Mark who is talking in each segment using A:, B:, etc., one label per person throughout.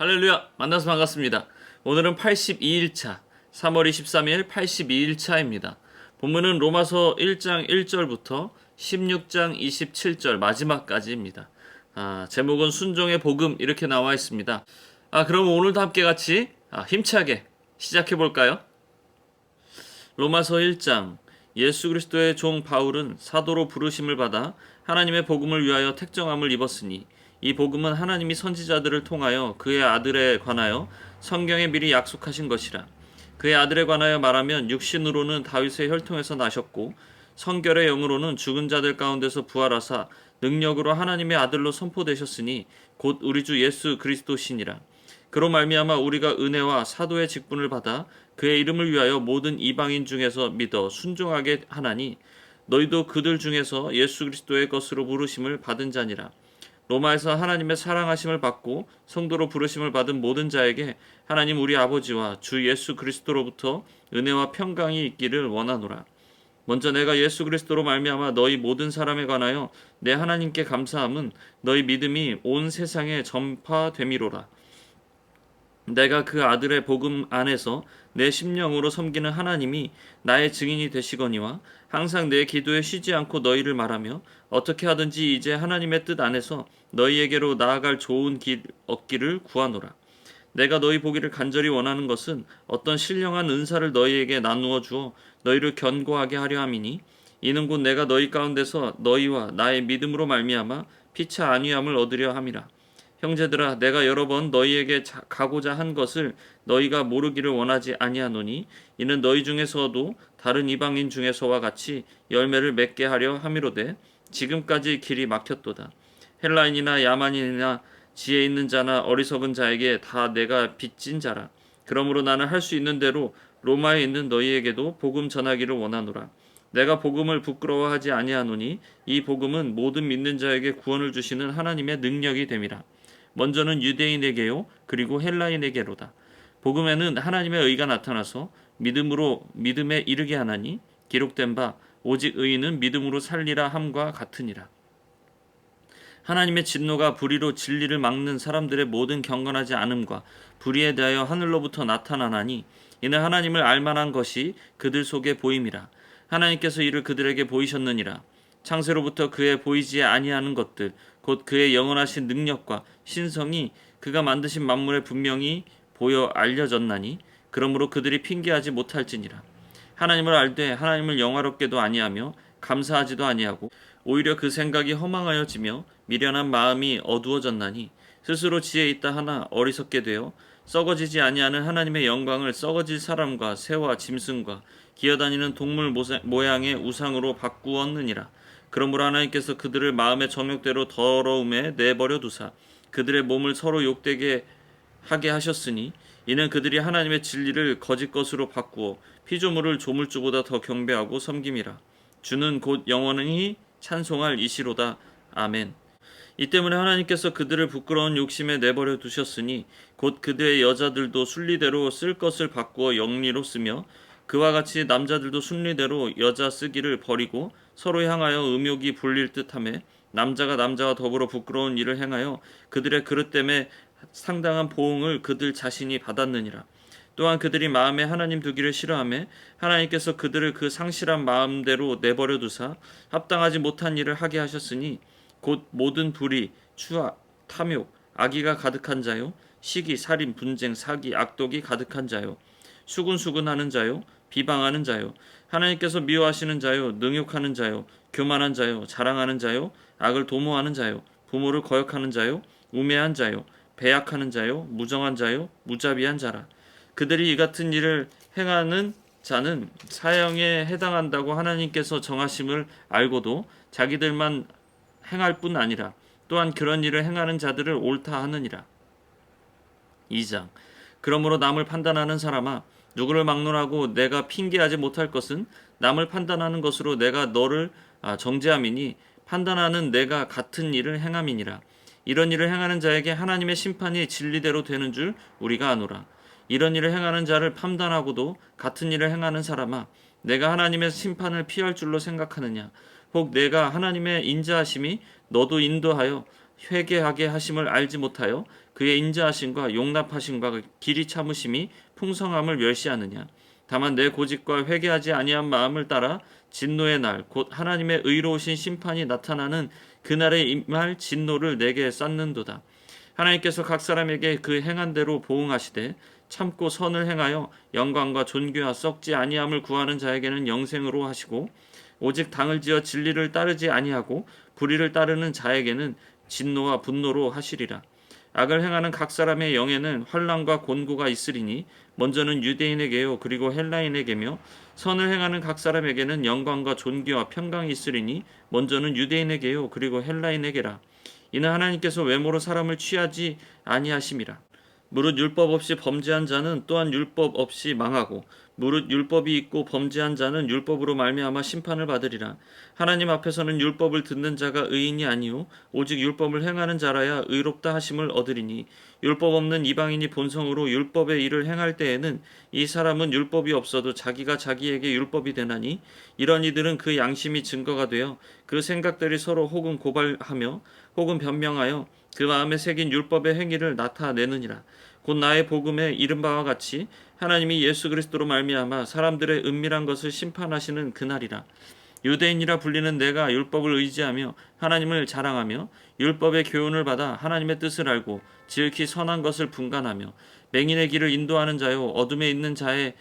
A: 할렐루야! 만나서 반갑습니다. 오늘은 82일차, 3월 23일 82일차입니다. 본문은 로마서 1장 1절부터 16장 27절 마지막까지입니다. 제목은 순종의 복음 이렇게 나와 있습니다. 그럼 오늘도 함께 같이 힘차게 시작해 볼까요? 로마서 1장 예수 그리스도의 종 바울은 사도로 부르심을 받아 하나님의 복음을 위하여 택정함을 입었으니 이 복음은 하나님이 선지자들을 통하여 그의 아들에 관하여 성경에 미리 약속하신 것이라. 그의 아들에 관하여 말하면 육신으로는 다윗의 혈통에서 나셨고 성결의 영으로는 죽은 자들 가운데서 부활하사 능력으로 하나님의 아들로 선포되셨으니 곧 우리 주 예수 그리스도시니라. 그로 말미암아 우리가 은혜와 사도의 직분을 받아 그의 이름을 위하여 모든 이방인 중에서 믿어 순종하게 하나니 너희도 그들 중에서 예수 그리스도의 것으로 부르심을 받은 자니라. 로마에서 하나님의 사랑하심을 받고 성도로 부르심을 받은 모든 자에게 하나님 우리 아버지와 주 예수 그리스도로부터 은혜와 평강이 있기를 원하노라. 먼저 내가 예수 그리스도로 말미암아 너희 모든 사람에 관하여 내 하나님께 감사함은 너희 믿음이 온 세상에 전파됨이로라. 내가 그 아들의 복음 안에서 내 심령으로 섬기는 하나님이 나의 증인이 되시거니와 항상 내 기도에 쉬지 않고 너희를 말하며 어떻게 하든지 이제 하나님의 뜻 안에서 너희에게로 나아갈 좋은 길 얻기를 구하노라. 내가 너희 보기를 간절히 원하는 것은 어떤 신령한 은사를 너희에게 나누어 주어 너희를 견고하게 하려 함이니 이는 곧 내가 너희 가운데서 너희와 나의 믿음으로 말미암아 피차 안위함을 얻으려 함이라. 형제들아, 내가 여러 번 너희에게 가고자 한 것을 너희가 모르기를 원하지 아니하노니 이는 너희 중에서도 다른 이방인 중에서와 같이 열매를 맺게 하려 함이로되 지금까지 길이 막혔도다. 헬라인이나 야만인이나 지혜 있는 자나 어리석은 자에게 다 내가 빚진 자라. 그러므로 나는 할 수 있는 대로 로마에 있는 너희에게도 복음 전하기를 원하노라. 내가 복음을 부끄러워하지 아니하노니 이 복음은 모든 믿는 자에게 구원을 주시는 하나님의 능력이 됨이라. 먼저는 유대인에게요 그리고 헬라인에게로다. 복음에는 하나님의 의가 나타나서 믿음으로 믿음에 이르게 하나니 기록된 바 오직 의인은 믿음으로 살리라 함과 같으니라. 하나님의 진노가 불의로 진리를 막는 사람들의 모든 경건하지 않음과 불의에 대하여 하늘로부터 나타나나니 이는 하나님을 알만한 것이 그들 속에 보임이라. 하나님께서 이를 그들에게 보이셨느니라. 창세로부터 그의 보이지 아니하는 것들 곧 그의 영원하신 능력과 신성이 그가 만드신 만물에 분명히 보여 알려졌나니 그러므로 그들이 핑계하지 못할지니라. 하나님을 알되 하나님을 영화롭게도 아니하며 감사하지도 아니하고 오히려 그 생각이 허망하여지며 미련한 마음이 어두워졌나니 스스로 지혜 있다 하나 어리석게 되어 썩어지지 아니하는 하나님의 영광을 썩어질 사람과 새와 짐승과 기어다니는 동물 모양의 우상으로 바꾸었느니라. 그러므로 하나님께서 그들을 마음의 정욕대로 더러움에 내버려 두사 그들의 몸을 서로 욕되게 하게 하셨으니 이는 그들이 하나님의 진리를 거짓 것으로 바꾸어 피조물을 조물주보다 더 경배하고 섬김이라. 주는 곧 영원히 찬송할 이시로다. 아멘. 이 때문에 하나님께서 그들을 부끄러운 욕심에 내버려 두셨으니 곧 그들의 여자들도 순리대로 쓸 것을 바꾸어 영리로 쓰며 그와 같이 남자들도 순리대로 여자 쓰기를 버리고 서로 향하여 음욕이 불릴 듯하며 남자가 남자와 더불어 부끄러운 일을 행하여 그들의 그릇 때문에 상당한 보응을 그들 자신이 받았느니라. 또한 그들이 마음에 하나님 두기를 싫어하며 하나님께서 그들을 그 상실한 마음대로 내버려 두사 합당하지 못한 일을 하게 하셨으니 곧 모든 불의, 추악, 탐욕, 악의가 가득한 자요 시기, 살인, 분쟁, 사기, 악독이 가득한 자요 수군수군하는 자요 비방하는 자요 하나님께서 미워하시는 자요 능욕하는 자요 교만한 자요 자랑하는 자요 악을 도모하는 자요 부모를 거역하는 자요 우매한 자요 배약하는 자요 무정한 자요 무자비한 자라. 그들이 이 같은 일을 행하는 자는 사형에 해당한다고 하나님께서 정하심을 알고도 자기들만 행할 뿐 아니라 또한 그런 일을 행하는 자들을 옳다 하느니라. 2장 그러므로 남을 판단하는 사람아 누구를 막론하고 내가 핑계하지 못할 것은 남을 판단하는 것으로 내가 너를 정죄함이니 판단하는 내가 같은 일을 행함이니라. 이런 일을 행하는 자에게 하나님의 심판이 진리대로 되는 줄 우리가 아노라. 이런 일을 행하는 자를 판단하고도 같은 일을 행하는 사람아 내가 하나님의 심판을 피할 줄로 생각하느냐. 혹 내가 하나님의 인자하심이 너도 인도하여 회개하게 하심을 알지 못하여 그의 인자하심과 용납하심과 길이 참으심이 풍성함을 멸시하느냐. 다만 내 고집과 회개하지 아니한 마음을 따라 진노의 날 곧 하나님의 의로우신 심판이 나타나는 그날에 임할 진노를 내게 쌓는도다. 하나님께서 각 사람에게 그 행한 대로 보응하시되 참고 선을 행하여 영광과 존귀와 썩지 아니함을 구하는 자에게는 영생으로 하시고 오직 당을 지어 진리를 따르지 아니하고 불의를 따르는 자에게는 진노와 분노로 하시리라. 악을 행하는 각 사람의 영에는 환난과 곤고가 있으리니 먼저는 유대인에게요 그리고 헬라인에게며 선을 행하는 각 사람에게는 영광과 존귀와 평강이 있으리니 먼저는 유대인에게요 그리고 헬라인에게라. 이는 하나님께서 외모로 사람을 취하지 아니하심이라. 무릇 율법 없이 범죄한 자는 또한 율법 없이 망하고 무릇 율법이 있고 범죄한 자는 율법으로 말미암아 심판을 받으리라. 하나님 앞에서는 율법을 듣는 자가 의인이 아니요 오직 율법을 행하는 자라야 의롭다 하심을 얻으리니 율법 없는 이방인이 본성으로 율법의 일을 행할 때에는 이 사람은 율법이 없어도 자기가 자기에게 율법이 되나니 이런 이들은 그 양심이 증거가 되어 그 생각들이 서로 혹은 고발하며 혹은 변명하여 그 마음에 새긴 율법의 행위를 나타내느니라. 곧 나의 복음에 이른 바와 같이 하나님이 예수 그리스도로 말미암아 사람들의 은밀한 것을 심판하시는 그날이라. 유대인이라 불리는 내가 율법을 의지하며 하나님을 자랑하며 율법의 교훈을 받아 하나님의 뜻을 알고 지극히 선한 것을 분간하며 맹인의 길을 인도하는 자요 어둠에 있는 자의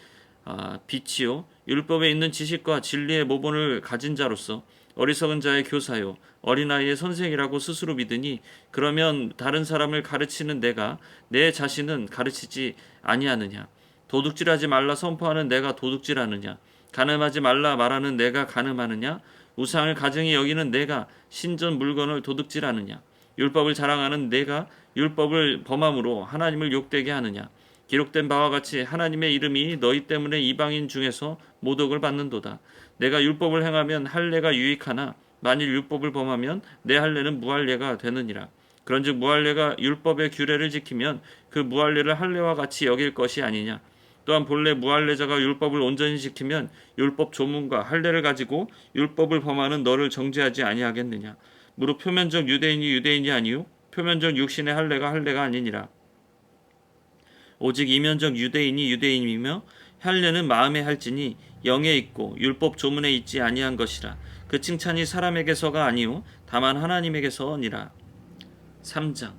A: 빛이요 율법에 있는 지식과 진리의 모본을 가진 자로서 어리석은 자의 교사요 어린아이의 선생이라고 스스로 믿으니 그러면 다른 사람을 가르치는 내가 내 자신은 가르치지 아니하느냐. 도둑질하지 말라 선포하는 내가 도둑질하느냐. 간음하지 말라 말하는 내가 간음하느냐. 우상을 가증히 여기는 내가 신전 물건을 도둑질하느냐. 율법을 자랑하는 내가 율법을 범함으로 하나님을 욕되게 하느냐. 기록된 바와 같이 하나님의 이름이 너희 때문에 이방인 중에서 모독을 받는도다. 내가 율법을 행하면 할례가 유익하나 만일 율법을 범하면 내 할례는 무할례가 되느니라. 그런즉 무할례가 율법의 규례를 지키면 그 무할례를 할례와 같이 여길 것이 아니냐. 또한 본래 무할례자가 율법을 온전히 지키면 율법 조문과 할례를 가지고 율법을 범하는 너를 정죄하지 아니하겠느냐. 무릇 표면적 유대인이 유대인이 아니요 표면적 육신의 할례가 할례가 아니니라. 오직 이면적 유대인이 유대인이며 할례는 마음에 할지니 영에 있고 율법 조문에 있지 아니한 것이라. 그 칭찬이 사람에게서가 아니요 다만 하나님에게서니라. 3장.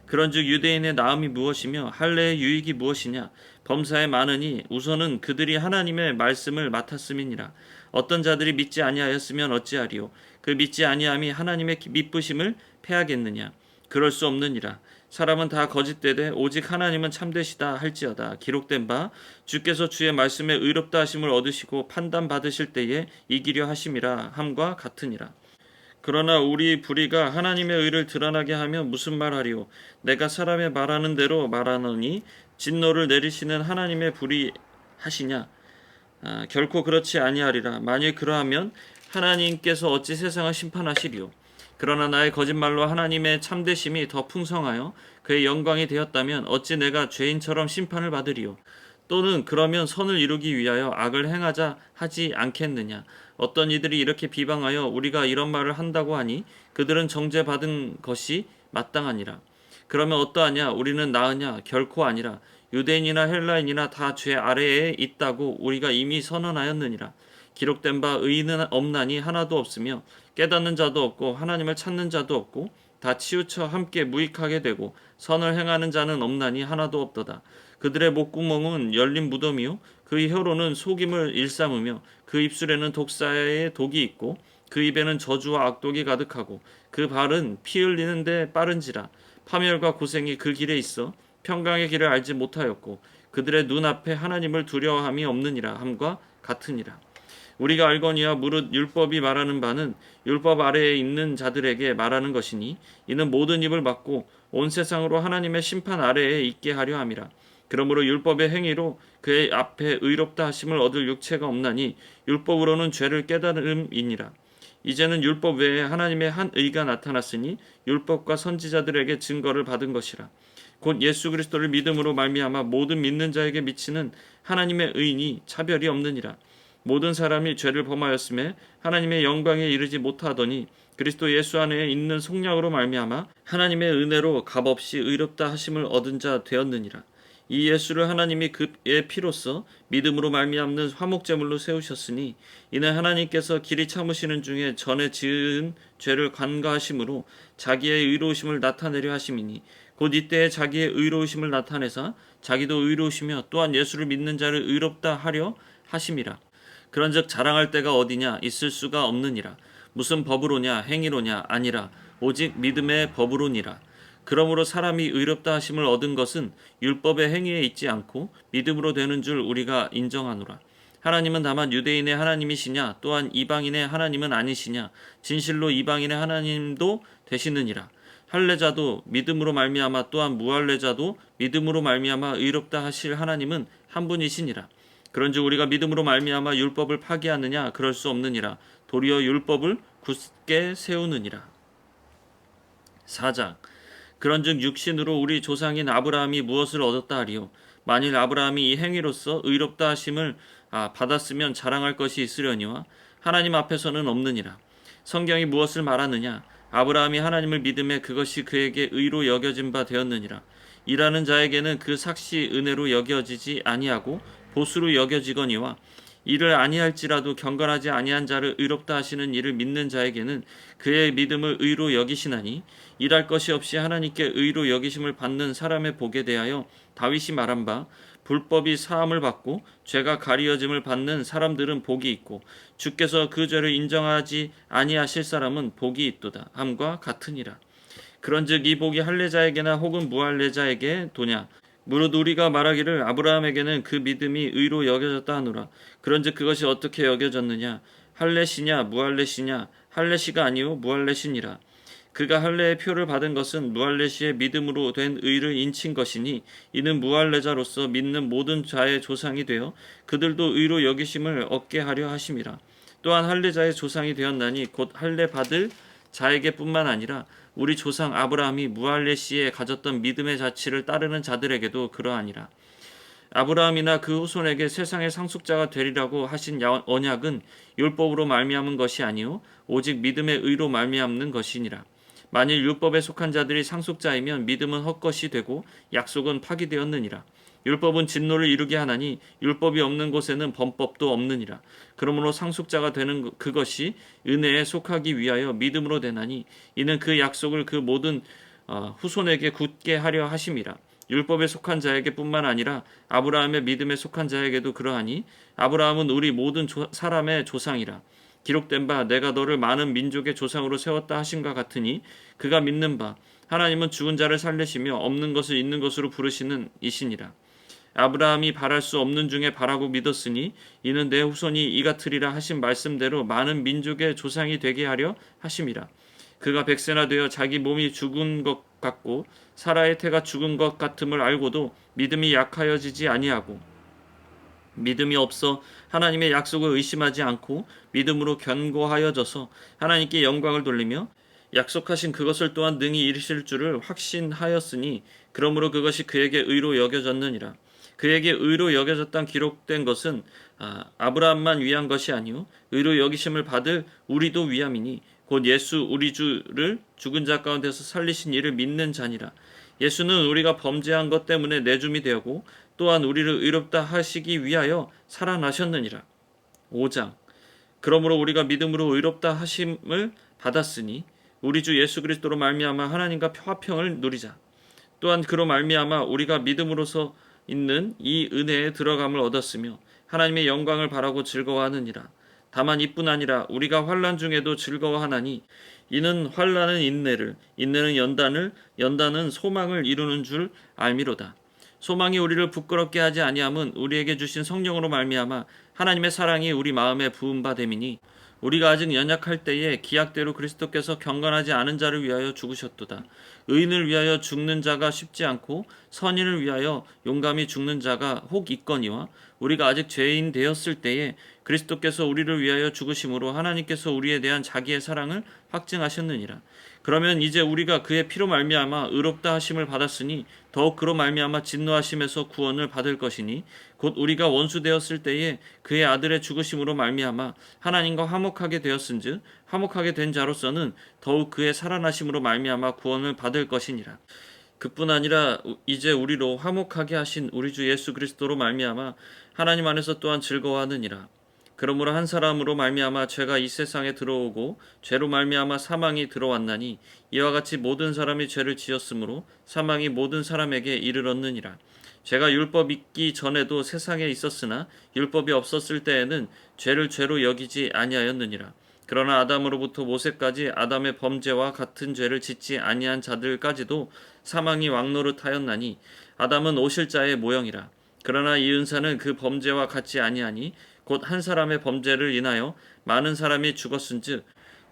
A: 그런즉 유대인의 나음이 무엇이며 할례의 유익이 무엇이냐. 범사에 많으니 우선은 그들이 하나님의 말씀을 맡았음이니라. 어떤 자들이 믿지 아니하였으면 어찌하리요. 그 믿지 아니함이 하나님의 미쁘심을 패하겠느냐. 그럴 수 없느니라. 사람은 다 거짓되되 오직 하나님은 참되시다 할지어다. 기록된 바 주께서 주의 말씀에 의롭다 하심을 얻으시고 판단 받으실 때에 이기려 하심이라 함과 같으니라. 그러나 우리 불의가 하나님의 의를 드러나게 하며 무슨 말하리요. 내가 사람의 말하는 대로 말하노니 진노를 내리시는 하나님의 불의하시냐. 결코 그렇지 아니하리라. 만일 그러하면 하나님께서 어찌 세상을 심판하시리요. 그러나 나의 거짓말로 하나님의 참되심이 더 풍성하여 그의 영광이 되었다면 어찌 내가 죄인처럼 심판을 받으리요. 또는 그러면 선을 이루기 위하여 악을 행하자 하지 않겠느냐. 어떤 이들이 이렇게 비방하여 우리가 이런 말을 한다고 하니 그들은 정죄받은 것이 마땅하니라. 그러면 어떠하냐. 우리는 나으냐. 결코 아니라. 유대인이나 헬라인이나 다 죄 아래에 있다고 우리가 이미 선언하였느니라. 기록된 바 의인은 없나니 하나도 없으며 깨닫는 자도 없고 하나님을 찾는 자도 없고 다 치우쳐 함께 무익하게 되고 선을 행하는 자는 없나니 하나도 없도다. 그들의 목구멍은 열린 무덤이요 그 혀로는 속임을 일삼으며 그 입술에는 독사의 독이 있고 그 입에는 저주와 악독이 가득하고 그 발은 피 흘리는데 빠른지라. 파멸과 고생이 그 길에 있어 평강의 길을 알지 못하였고 그들의 눈앞에 하나님을 두려워함이 없느니라 함과 같으니라. 우리가 알거니와 무릇 율법이 말하는 바는 율법 아래에 있는 자들에게 말하는 것이니 이는 모든 입을 막고 온 세상으로 하나님의 심판 아래에 있게 하려 함이라. 그러므로 율법의 행위로 그의 앞에 의롭다 하심을 얻을 육체가 없나니 율법으로는 죄를 깨달음이니라. 이제는 율법 외에 하나님의 한 의가 나타났으니 율법과 선지자들에게 증거를 받은 것이라. 곧 예수 그리스도를 믿음으로 말미암아 모든 믿는 자에게 미치는 하나님의 의인이 차별이 없느니라. 모든 사람이 죄를 범하였음에 하나님의 영광에 이르지 못하더니 그리스도 예수 안에 있는 속량으로 말미암아 하나님의 은혜로 값없이 의롭다 하심을 얻은 자 되었느니라. 이 예수를 하나님이 그의 피로써 믿음으로 말미암는 화목제물로 세우셨으니 이는 하나님께서 길이 참으시는 중에 전에 지은 죄를 관가하심으로 자기의 의로우심을 나타내려 하심이니 곧 이때에 자기의 의로우심을 나타내사 자기도 의로우시며 또한 예수를 믿는 자를 의롭다 하려 하심이라. 그런즉 자랑할 때가 어디냐 있을 수가 없느니라. 무슨 법으로냐 행위로냐 아니라 오직 믿음의 법으로니라. 그러므로 사람이 의롭다 하심을 얻은 것은 율법의 행위에 있지 않고 믿음으로 되는 줄 우리가 인정하노라. 하나님은 다만 유대인의 하나님이시냐 또한 이방인의 하나님은 아니시냐 진실로 이방인의 하나님도 되시느니라. 할례자도 믿음으로 말미암아 또한 무할례자도 믿음으로 말미암아 의롭다 하실 하나님은 한 분이시니라. 그런즉 우리가 믿음으로 말미암아 율법을 파기하느냐 그럴 수 없느니라. 도리어 율법을 굳게 세우느니라. 4장. 그런즉 육신으로 우리 조상인 아브라함이 무엇을 얻었다 하리요. 만일 아브라함이 이 행위로서 의롭다 하심을 받았으면 자랑할 것이 있으려니와 하나님 앞에서는 없느니라. 성경이 무엇을 말하느냐. 아브라함이 하나님을 믿음에 그것이 그에게 의로 여겨진 바 되었느니라. 일하는 자에게는 그 삭시 은혜로 여겨지지 아니하고 보수로 여겨지거니와 이를 아니할지라도 경건하지 아니한 자를 의롭다 하시는 이를 믿는 자에게는 그의 믿음을 의로 여기시나니 일할 것이 없이 하나님께 의로 여기심을 받는 사람의 복에 대하여 다윗이 말한 바 불법이 사함을 받고 죄가 가리어짐을 받는 사람들은 복이 있고 주께서 그 죄를 인정하지 아니하실 사람은 복이 있도다 함과 같으니라. 그런즉 이 복이 할례자에게나 혹은 무할례자에게 도냐. 무릇 우리가 말하기를 아브라함에게는 그 믿음이 의로 여겨졌다 하노라. 그런즉 그것이 어떻게 여겨졌느냐. 할례시냐 무할례시냐. 할례시가 아니요 무할례시니라. 그가 할례의 표를 받은 것은 무할례시의 믿음으로 된 의를 인친 것이니 이는 무할례자로서 믿는 모든 자의 조상이 되어 그들도 의로 여기심을 얻게 하려 하심이라. 또한 할례자의 조상이 되었나니 곧 할례 받을 자에게뿐만 아니라 우리 조상 아브라함이 무할례시에 가졌던 믿음의 자치를 따르는 자들에게도 그러하니라. 아브라함이나 그 후손에게 세상의 상속자가 되리라고 하신 언약은 율법으로 말미암은 것이 아니요 오직 믿음의 의로 말미암는 것이니라. 만일 율법에 속한 자들이 상속자이면 믿음은 헛것이 되고 약속은 파기되었느니라. 율법은 진노를 이루게 하나니 율법이 없는 곳에는 범법도 없느니라. 그러므로 상속자가 되는 그것이 은혜에 속하기 위하여 믿음으로 되나니 이는 그 약속을 그 모든 후손에게 굳게 하려 하심이라. 율법에 속한 자에게뿐만 아니라 아브라함의 믿음에 속한 자에게도 그러하니 아브라함은 우리 모든 사람의 조상이라. 기록된 바 내가 너를 많은 민족의 조상으로 세웠다 하심과 같으니 그가 믿는 바 하나님은 죽은 자를 살리시며 없는 것을 있는 것으로 부르시는 이시니라. 아브라함이 바랄 수 없는 중에 바라고 믿었으니 이는 내 후손이 이 같으리라 하신 말씀대로 많은 민족의 조상이 되게 하려 하심이라. 그가 백세나 되어 자기 몸이 죽은 것 같고 사라의 태가 죽은 것 같음을 알고도 믿음이 약하여지지 아니하고 믿음이 없어 하나님의 약속을 의심하지 않고 믿음으로 견고하여져서 하나님께 영광을 돌리며 약속하신 그것을 또한 능히 이루실 줄을 확신하였으니 그러므로 그것이 그에게 의로 여겨졌느니라. 그에게 의로 여겨졌단 기록된 것은 아브라함만 위한 것이 아니요 의로 여기심을 받을 우리도 위함이니 곧 예수 우리 주를 죽은 자 가운데서 살리신 이를 믿는 자니라. 예수는 우리가 범죄한 것 때문에 내줌이 되었고 또한 우리를 의롭다 하시기 위하여 살아나셨느니라. 5장. 그러므로 우리가 믿음으로 의롭다 하심을 받았으니 우리 주 예수 그리스도로 말미암아 하나님과 화평을 누리자. 또한 그로 말미암아 우리가 믿음으로서 있는 이 은혜에 들어감을 얻었으며 하나님의 영광을 바라고 즐거워하느니라. 다만 이뿐 아니라 우리가 환난 중에도 즐거워하나니 이는 환난은 인내를, 인내는 연단을, 연단은 소망을 이루는 줄 알미로다. 소망이 우리를 부끄럽게 하지 아니함은 우리에게 주신 성령으로 말미암아 하나님의 사랑이 우리 마음에 부은 바 됨이니 우리가 아직 연약할 때에 기약대로 그리스도께서 경건하지 않은 자를 위하여 죽으셨도다. 의인을 위하여 죽는 자가 쉽지 않고 선인을 위하여 용감히 죽는 자가 혹 있거니와 우리가 아직 죄인 되었을 때에 그리스도께서 우리를 위하여 죽으심으로 하나님께서 우리에 대한 자기의 사랑을 확증하셨느니라. 그러면 이제 우리가 그의 피로 말미암아 의롭다 하심을 받았으니 더욱 그로 말미암아 진노하심에서 구원을 받을 것이니 곧 우리가 원수 되었을 때에 그의 아들의 죽으심으로 말미암아 하나님과 화목하게 되었은즉 화목하게 된 자로서는 더욱 그의 살아나심으로 말미암아 구원을 받을 것이니라. 그뿐 아니라 이제 우리로 화목하게 하신 우리 주 예수 그리스도로 말미암아 하나님 안에서 또한 즐거워하느니라. 그러므로 한 사람으로 말미암아 죄가 이 세상에 들어오고 죄로 말미암아 사망이 들어왔나니 이와 같이 모든 사람이 죄를 지었으므로 사망이 모든 사람에게 이르렀느니라. 죄가 율법 있기 전에도 세상에 있었으나 율법이 없었을 때에는 죄를 죄로 여기지 아니하였느니라. 그러나 아담으로부터 모세까지 아담의 범죄와 같은 죄를 짓지 아니한 자들까지도 사망이 왕노릇하였나니 아담은 오실자의 모형이라. 그러나 이 은사는 그 범죄와 같지 아니하니 곧 한 사람의 범죄를 인하여 많은 사람이 죽었은즉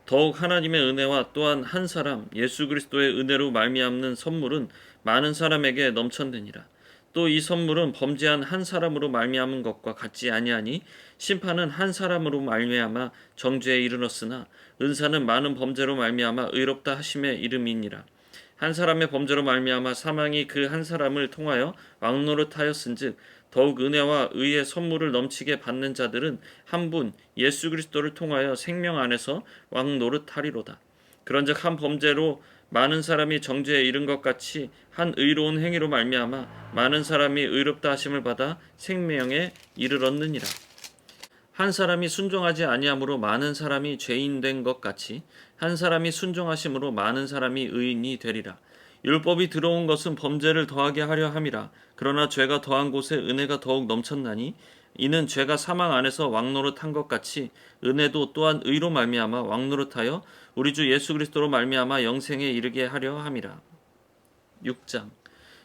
A: 더욱 하나님의 은혜와 또한 한 사람 예수 그리스도의 은혜로 말미암는 선물은 많은 사람에게 넘쳤느니라. 또 이 선물은 범죄한 한 사람으로 말미암은 것과 같지 아니하니 심판은 한 사람으로 말미암아 정죄에 이르렀으나 은사는 많은 범죄로 말미암아 의롭다 하심의 이름이니라. 한 사람의 범죄로 말미암아 사망이 그 한 사람을 통하여 왕노릇하였은즉 더욱 은혜와 의의 선물을 넘치게 받는 자들은 한 분 예수 그리스도를 통하여 생명 안에서 왕노릇하리로다. 그런즉 한 범죄로 많은 사람이 정죄에 이른 것 같이 한 의로운 행위로 말미암아 많은 사람이 의롭다 하심을 받아 생명에 이르렀느니라. 한 사람이 순종하지 아니함으로 많은 사람이 죄인 된 것 같이 한 사람이 순종하심으로 많은 사람이 의인이 되리라. 율법이 들어온 것은 범죄를 더하게 하려 함이라. 그러나 죄가 더한 곳에 은혜가 더욱 넘쳤나니 이는 죄가 사망 안에서 왕노릇한 것 같이 은혜도 또한 의로 말미암아 왕노릇하여 우리 주 예수 그리스도로 말미암아 영생에 이르게 하려 함이라. 6장.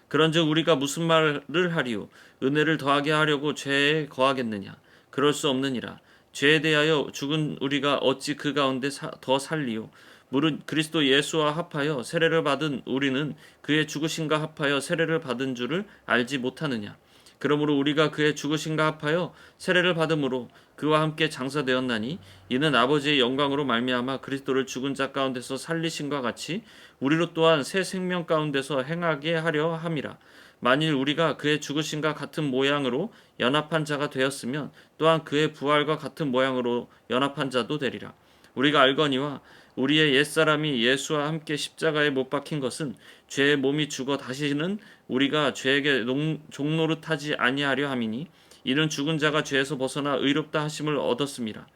A: 그런즉 우리가 무슨 말을 하리요? 은혜를 더하게 하려고 죄에 거하겠느냐? 그럴 수 없느니라. 죄에 대하여 죽은 우리가 어찌 그 가운데 더 살리요? 무릇 그리스도 예수와 합하여 세례를 받은 우리는 그의 죽으심과 합하여 세례를 받은 줄을 알지 못하느냐? 그러므로 우리가 그의 죽으심과 합하여 세례를 받음으로 그와 함께 장사되었나니 이는 아버지의 영광으로 말미암아 그리스도를 죽은 자 가운데서 살리심과 같이 우리로 또한 새 생명 가운데서 행하게 하려 함이라. 만일 우리가 그의 죽으심과 같은 모양으로 연합한 자가 되었으면 또한 그의 부활과 같은 모양으로 연합한 자도 되리라. 우리가 알거니와 우리의 옛사람이 예수와 함께 십자가에 못 박힌 것은 죄의 몸이 죽어 다시는 우리가 죄에게 종노릇하지 아니하려 함이니 이는 죽은 자가 죄에서 벗어나 의롭다 하심을 얻었습니다.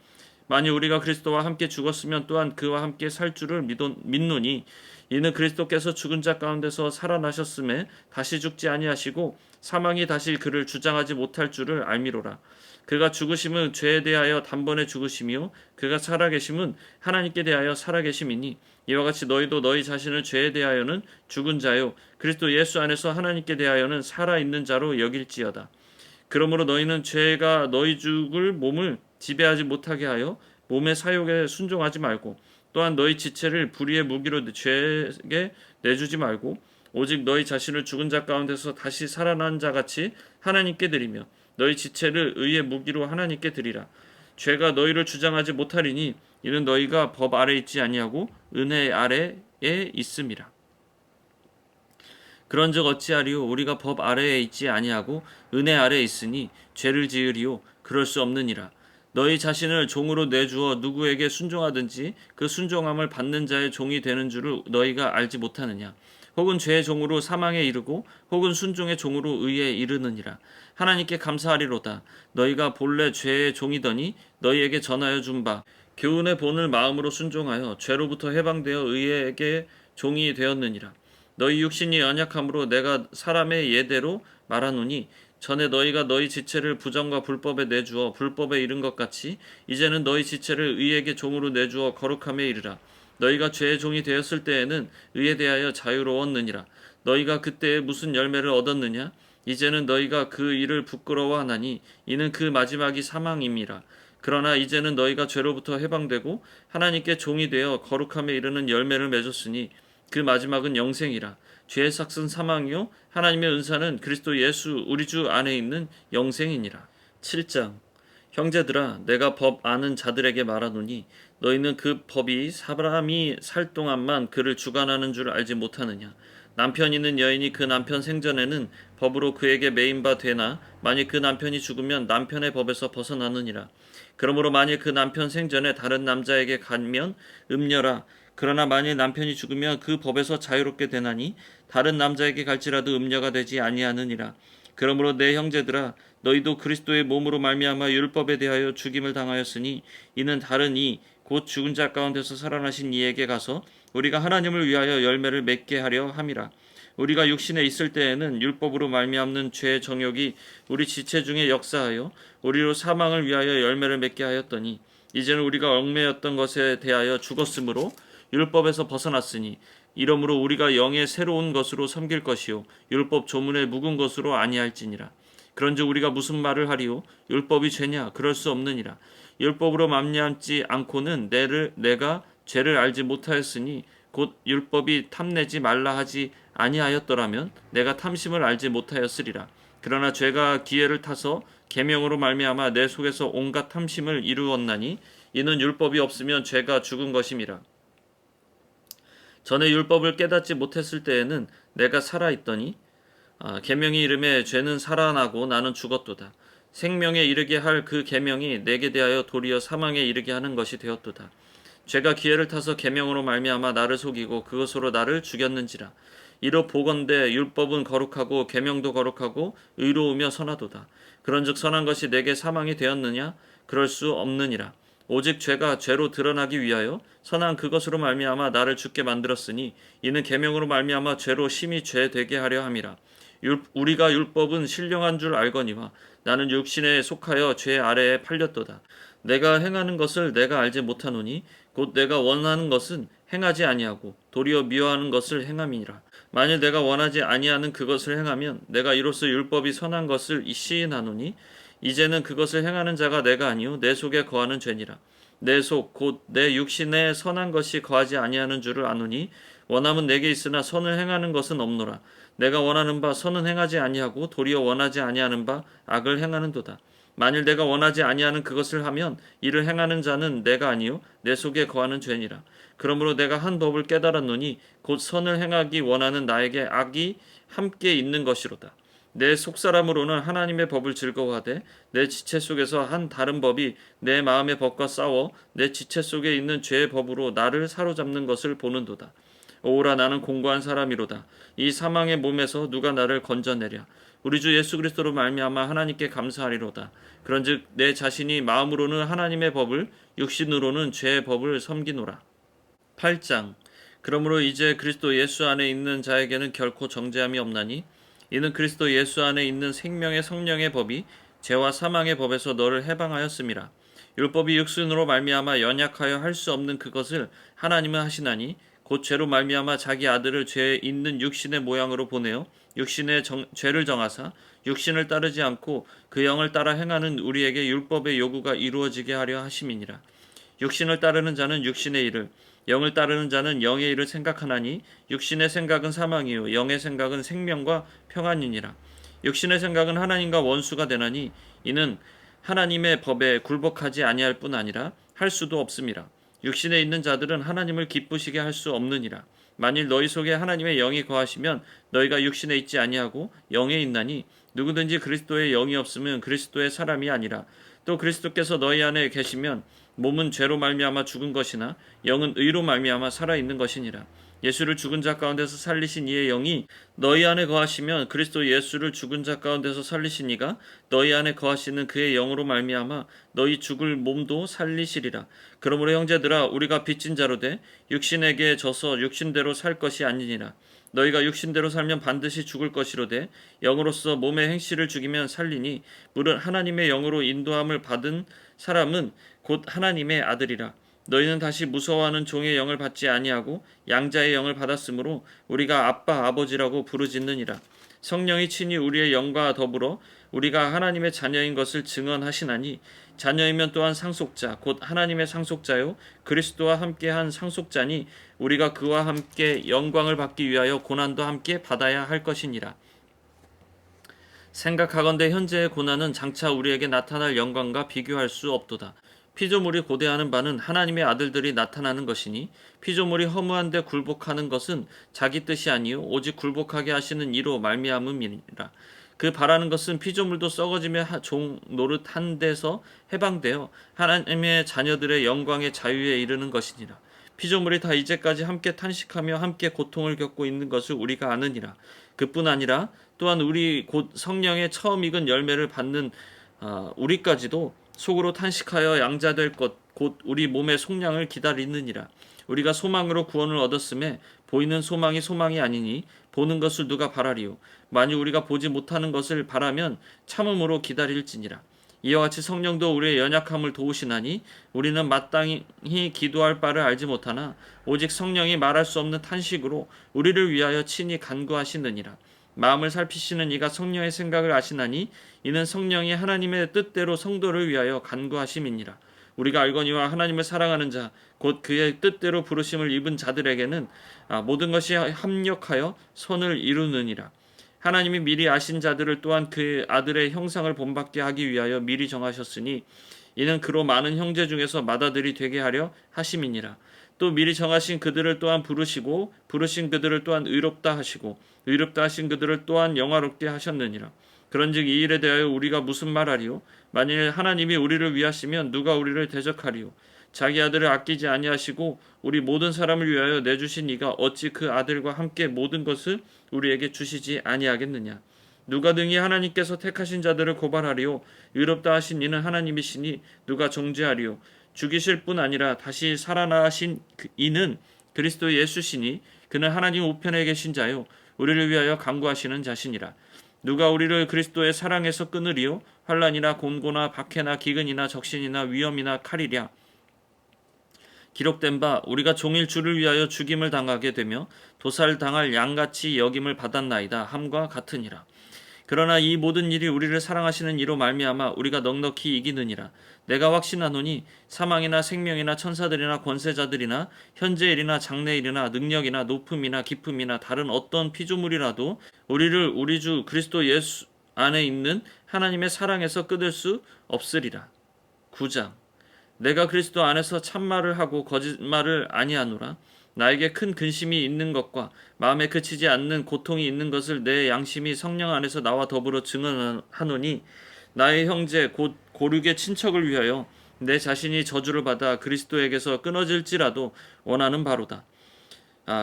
A: 만일 우리가 그리스도와 함께 죽었으면 또한 그와 함께 살 줄을 믿노니 이는 그리스도께서 죽은 자 가운데서 살아나셨음에 다시 죽지 아니하시고 사망이 다시 그를 주장하지 못할 줄을 알미로라. 그가 죽으심은 죄에 대하여 단번에 죽으심이요 그가 살아계심은 하나님께 대하여 살아계심이니 이와 같이 너희도 너희 자신을 죄에 대하여는 죽은 자요 그리스도 예수 안에서 하나님께 대하여는 살아있는 자로 여길지어다. 그러므로 너희는 죄가 너희 죽을 몸을 지배하지 못하게 하여 몸의 사욕에 순종하지 말고 또한 너희 지체를 불의의 무기로 죄에게 내주지 말고 오직 너희 자신을 죽은 자 가운데서 다시 살아난 자같이 하나님께 드리며 너희 지체를 의의 무기로 하나님께 드리라. 죄가 너희를 주장하지 못하리니 이는 너희가 법 아래 있지 아니하고 은혜 아래에 있음이라. 그런즉 어찌하리요? 우리가 법 아래에 있지 아니하고 은혜 아래에 있으니 죄를 지으리요? 그럴 수 없느니라. 너희 자신을 종으로 내주어 누구에게 순종하든지 그 순종함을 받는 자의 종이 되는 줄을 너희가 알지 못하느냐? 혹은 죄의 종으로 사망에 이르고 혹은 순종의 종으로 의에 이르느니라. 하나님께 감사하리로다. 너희가 본래 죄의 종이더니 너희에게 전하여 준 바 교훈의 본을 마음으로 순종하여 죄로부터 해방되어 의에게 종이 되었느니라. 너희 육신이 연약함으로 내가 사람의 예대로 말하노니 전에 너희가 너희 지체를 부정과 불법에 내주어 불법에 이른 것 같이 이제는 너희 지체를 의에게 종으로 내주어 거룩함에 이르라. 너희가 죄의 종이 되었을 때에는 의에 대하여 자유로웠느니라. 너희가 그때에 무슨 열매를 얻었느냐? 이제는 너희가 그 일을 부끄러워하나니 이는 그 마지막이 사망임이라. 그러나 이제는 너희가 죄로부터 해방되고 하나님께 종이 되어 거룩함에 이르는 열매를 맺었으니 그 마지막은 영생이라. 죄의 삭은 사망이요 하나님의 은사는 그리스도 예수 우리 주 안에 있는 영생이니라. 7장. 형제들아, 내가 법 아는 자들에게 말하노니 너희는 그 법이 사람이 살 동안만 그를 주관하는 줄 알지 못하느냐. 남편 있는 여인이 그 남편 생전에는 법으로 그에게 매인 바 되나 만일 그 남편이 죽으면 남편의 법에서 벗어나느니라. 그러므로 만일 그 남편 생전에 다른 남자에게 가면 음녀라. 그러나 만일 남편이 죽으면 그 법에서 자유롭게 되나니 다른 남자에게 갈지라도 음녀가 되지 아니하느니라. 그러므로 내 형제들아, 너희도 그리스도의 몸으로 말미암아 율법에 대하여 죽임을 당하였으니 이는 다른 이 곧 죽은 자 가운데서 살아나신 이에게 가서 우리가 하나님을 위하여 열매를 맺게 하려 함이라. 우리가 육신에 있을 때에는 율법으로 말미암는 죄의 정욕이 우리 지체 중에 역사하여 우리로 사망을 위하여 열매를 맺게 하였더니 이제는 우리가 얽매였던 것에 대하여 죽었으므로 율법에서 벗어났으니 이러므로 우리가 영의 새로운 것으로 섬길 것이요 율법 조문의 묵은 것으로 아니할지니라. 그런즉 우리가 무슨 말을 하리요? 율법이 죄냐? 그럴 수 없느니라. 율법으로 말미암지 않고는 내가 죄를 알지 못하였으니 곧 율법이 탐내지 말라 하지 아니하였더라면 내가 탐심을 알지 못하였으리라. 그러나 죄가 기회를 타서 계명으로 말미암아 내 속에서 온갖 탐심을 이루었나니 이는 율법이 없으면 죄가 죽은 것임이라. 전에 율법을 깨닫지 못했을 때에는 내가 살아 있더니 계명이 이름에 죄는 살아나고 나는 죽었도다. 생명에 이르게 할 그 계명이 내게 대하여 도리어 사망에 이르게 하는 것이 되었도다. 죄가 기회를 타서 계명으로 말미암아 나를 속이고 그것으로 나를 죽였는지라. 이로 보건대 율법은 거룩하고 계명도 거룩하고 의로우며 선하도다. 그런즉 선한 것이 내게 사망이 되었느냐? 그럴 수 없느니라. 오직 죄가 죄로 드러나기 위하여 선한 그것으로 말미암아 나를 죽게 만들었으니 이는 계명으로 말미암아 죄로 심히 죄 되게 하려 함이라. 우리가 율법은 신령한 줄 알거니와 나는 육신에 속하여 죄 아래에 팔렸도다. 내가 행하는 것을 내가 알지 못하노니 곧 내가 원하는 것은 행하지 아니하고 도리어 미워하는 것을 행함이니라. 만일 내가 원하지 아니하는 그것을 행하면 내가 이로써 율법이 선한 것을 시인하노니 이제는 그것을 행하는 자가 내가 아니요 내 속에 거하는 죄니라. 내 속 곧 내 육신에 선한 것이 거하지 아니하는 줄을 아노니 원함은 내게 있으나 선을 행하는 것은 없노라. 내가 원하는 바 선은 행하지 아니하고 도리어 원하지 아니하는 바 악을 행하는도다. 만일 내가 원하지 아니하는 그것을 하면 이를 행하는 자는 내가 아니요 내 속에 거하는 죄니라. 그러므로 내가 한 법을 깨달았노니 곧 선을 행하기 원하는 나에게 악이 함께 있는 것이로다. 내 속사람으로는 하나님의 법을 즐거워하되 내 지체 속에서 한 다른 법이 내 마음의 법과 싸워 내 지체 속에 있는 죄의 법으로 나를 사로잡는 것을 보는도다. 오라 나는 공고한 사람이로다. 이 사망의 몸에서 누가 나를 건져내랴. 우리 주 예수 그리스도로 말미암아 하나님께 감사하리로다. 그런즉 내 자신이 마음으로는 하나님의 법을 육신으로는 죄의 법을 섬기노라. 8장. 그러므로 이제 그리스도 예수 안에 있는 자에게는 결코 정죄함이 없나니 이는 그리스도 예수 안에 있는 생명의 성령의 법이 죄와 사망의 법에서 너를 해방하였음이라. 율법이 육신으로 말미암아 연약하여 할 수 없는 그것을 하나님은 하시나니 곧 죄로 말미암아 자기 아들을 죄 있는 육신의 모양으로 보내어 육신의 죄를 정하사 육신을 따르지 않고 그 영을 따라 행하는 우리에게 율법의 요구가 이루어지게 하려 하심이니라. 육신을 따르는 자는 육신의 일을 영을 따르는 자는 영의 일을 생각하나니 육신의 생각은 사망이요 영의 생각은 생명과 평안이니라. 육신의 생각은 하나님과 원수가 되나니 이는 하나님의 법에 굴복하지 아니할 뿐 아니라 할 수도 없음이라. 육신에 있는 자들은 하나님을 기쁘시게 할 수 없느니라. 만일 너희 속에 하나님의 영이 거하시면 너희가 육신에 있지 아니하고 영에 있나니 누구든지 그리스도의 영이 없으면 그리스도의 사람이 아니라. 또 그리스도께서 너희 안에 계시면 몸은 죄로 말미암아 죽은 것이나 영은 의로 말미암아 살아있는 것이니라. 예수를 죽은 자 가운데서 살리신 이의 영이 너희 안에 거하시면 그리스도 예수를 죽은 자 가운데서 살리신 이가 너희 안에 거하시는 그의 영으로 말미암아 너희 죽을 몸도 살리시리라. 그러므로 형제들아 우리가 빚진 자로 돼 육신에게 져서 육신대로 살 것이 아니니라. 너희가 육신대로 살면 반드시 죽을 것이로되 영으로서 몸의 행실을 죽이면 살리니 물은 하나님의 영으로 인도함을 받은 사람은 곧 하나님의 아들이라. 너희는 다시 무서워하는 종의 영을 받지 아니하고 양자의 영을 받았으므로 우리가 아빠 아버지라고 부르짖느니라. 성령이 친히 우리의 영과 더불어 우리가 하나님의 자녀인 것을 증언하시나니 자녀이면 또한 상속자 곧 하나님의 상속자요 그리스도와 함께한 상속자니 우리가 그와 함께 영광을 받기 위하여 고난도 함께 받아야 할 것이니라. 생각하건대 현재의 고난은 장차 우리에게 나타날 영광과 비교할 수 없도다. 피조물이 고대하는 바는 하나님의 아들들이 나타나는 것이니 피조물이 허무한데 굴복하는 것은 자기 뜻이 아니요 오직 굴복하게 하시는 이로 말미암음이니라. 그 바라는 것은 피조물도 썩어지며 종 노릇한 데서 해방되어 하나님의 자녀들의 영광의 자유에 이르는 것이니라. 피조물이 다 이제까지 함께 탄식하며 함께 고통을 겪고 있는 것을 우리가 아느니라. 그뿐 아니라 또한 우리 곧 성령의 처음 익은 열매를 받는 우리까지도 속으로 탄식하여 양자될 것 곧 우리 몸의 속량을 기다리느니라. 우리가 소망으로 구원을 얻었음에 보이는 소망이 소망이 아니니 보는 것을 누가 바라리요. 만일 우리가 보지 못하는 것을 바라면 참음으로 기다릴지니라. 이와 같이 성령도 우리의 연약함을 도우시나니 우리는 마땅히 기도할 바를 알지 못하나 오직 성령이 말할 수 없는 탄식으로 우리를 위하여 친히 간구하시느니라. 마음을 살피시는 이가 성령의 생각을 아시나니 이는 성령이 하나님의 뜻대로 성도를 위하여 간구하심이니라. 우리가 알거니와 하나님을 사랑하는 자 곧 그의 뜻대로 부르심을 입은 자들에게는 모든 것이 합력하여 선을 이루느니라. 하나님이 미리 아신 자들을 또한 그 아들의 형상을 본받게 하기 위하여 미리 정하셨으니 이는 그로 많은 형제 중에서 맏아들이 되게 하려 하심이니라. 또 미리 정하신 그들을 또한 부르시고 부르신 그들을 또한 의롭다 하시고 의롭다 하신 그들을 또한 영화롭게 하셨느니라. 그런즉 이 일에 대하여 우리가 무슨 말하리요? 만일 하나님이 우리를 위하시면 누가 우리를 대적하리요? 자기 아들을 아끼지 아니하시고 우리 모든 사람을 위하여 내주신 이가 어찌 그 아들과 함께 모든 것을 우리에게 주시지 아니하겠느냐? 누가 등이 하나님께서 택하신 자들을 고발하리요? 의롭다 하신 이는 하나님이시니 누가 정죄하리요? 죽이실 뿐 아니라 다시 살아나신 이는 그리스도 예수시니 그는 하나님 우편에 계신 자요 우리를 위하여 간구하시는 자시니라. 누가 우리를 그리스도의 사랑에서 끊으리요? 환난이나 곤고나 박해나 기근이나 적신이나 위험이나 칼이랴. 기록된 바 우리가 종일 주를 위하여 죽임을 당하게 되며 도살당할 양같이 여김을 받았나이다 함과 같으니라. 그러나 이 모든 일이 우리를 사랑하시는 이로 말미암아 우리가 넉넉히 이기느니라. 내가 확신하노니 사망이나 생명이나 천사들이나 권세자들이나 현재일이나 장래일이나 능력이나 높음이나 깊음이나 다른 어떤 피조물이라도 우리를 우리 주 그리스도 예수 안에 있는 하나님의 사랑에서 끊을 수 없으리라. 9장 내가 그리스도 안에서 참말을 하고 거짓말을 아니하노라. 나에게 큰 근심이 있는 것과 마음에 그치지 않는 고통이 있는 것을 내 양심이 성령 안에서 나와 더불어 증언하노니 나의 형제 곧 고륙의 친척을 위하여 내 자신이 저주를 받아 그리스도에게서 끊어질지라도 원하는 바로다.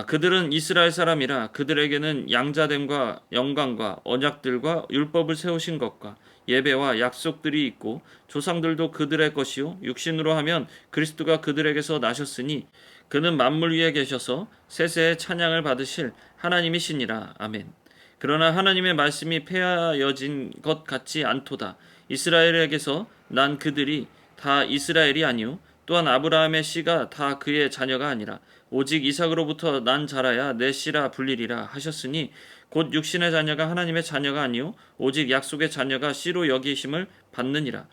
A: 그들은 이스라엘 사람이라 그들에게는 양자됨과 영광과 언약들과 율법을 세우신 것과 예배와 약속들이 있고 조상들도 그들의 것이요 육신으로 하면 그리스도가 그들에게서 나셨으니 그는 만물 위에 계셔서 세세의 찬양을 받으실 하나님이시니라. 아멘. 그러나 하나님의 말씀이 폐하여진 것 같지 않도다. 이스라엘에게서 난 그들이 다 이스라엘이 아니요 또한 아브라함의 씨가 다 그의 자녀가 아니라 오직 이삭으로부터 난 자라야 내 씨라 불리리라 하셨으니 곧 육신의 자녀가 하나님의 자녀가 아니요 오직 약속의 자녀가 씨로 여기심을 받느니라.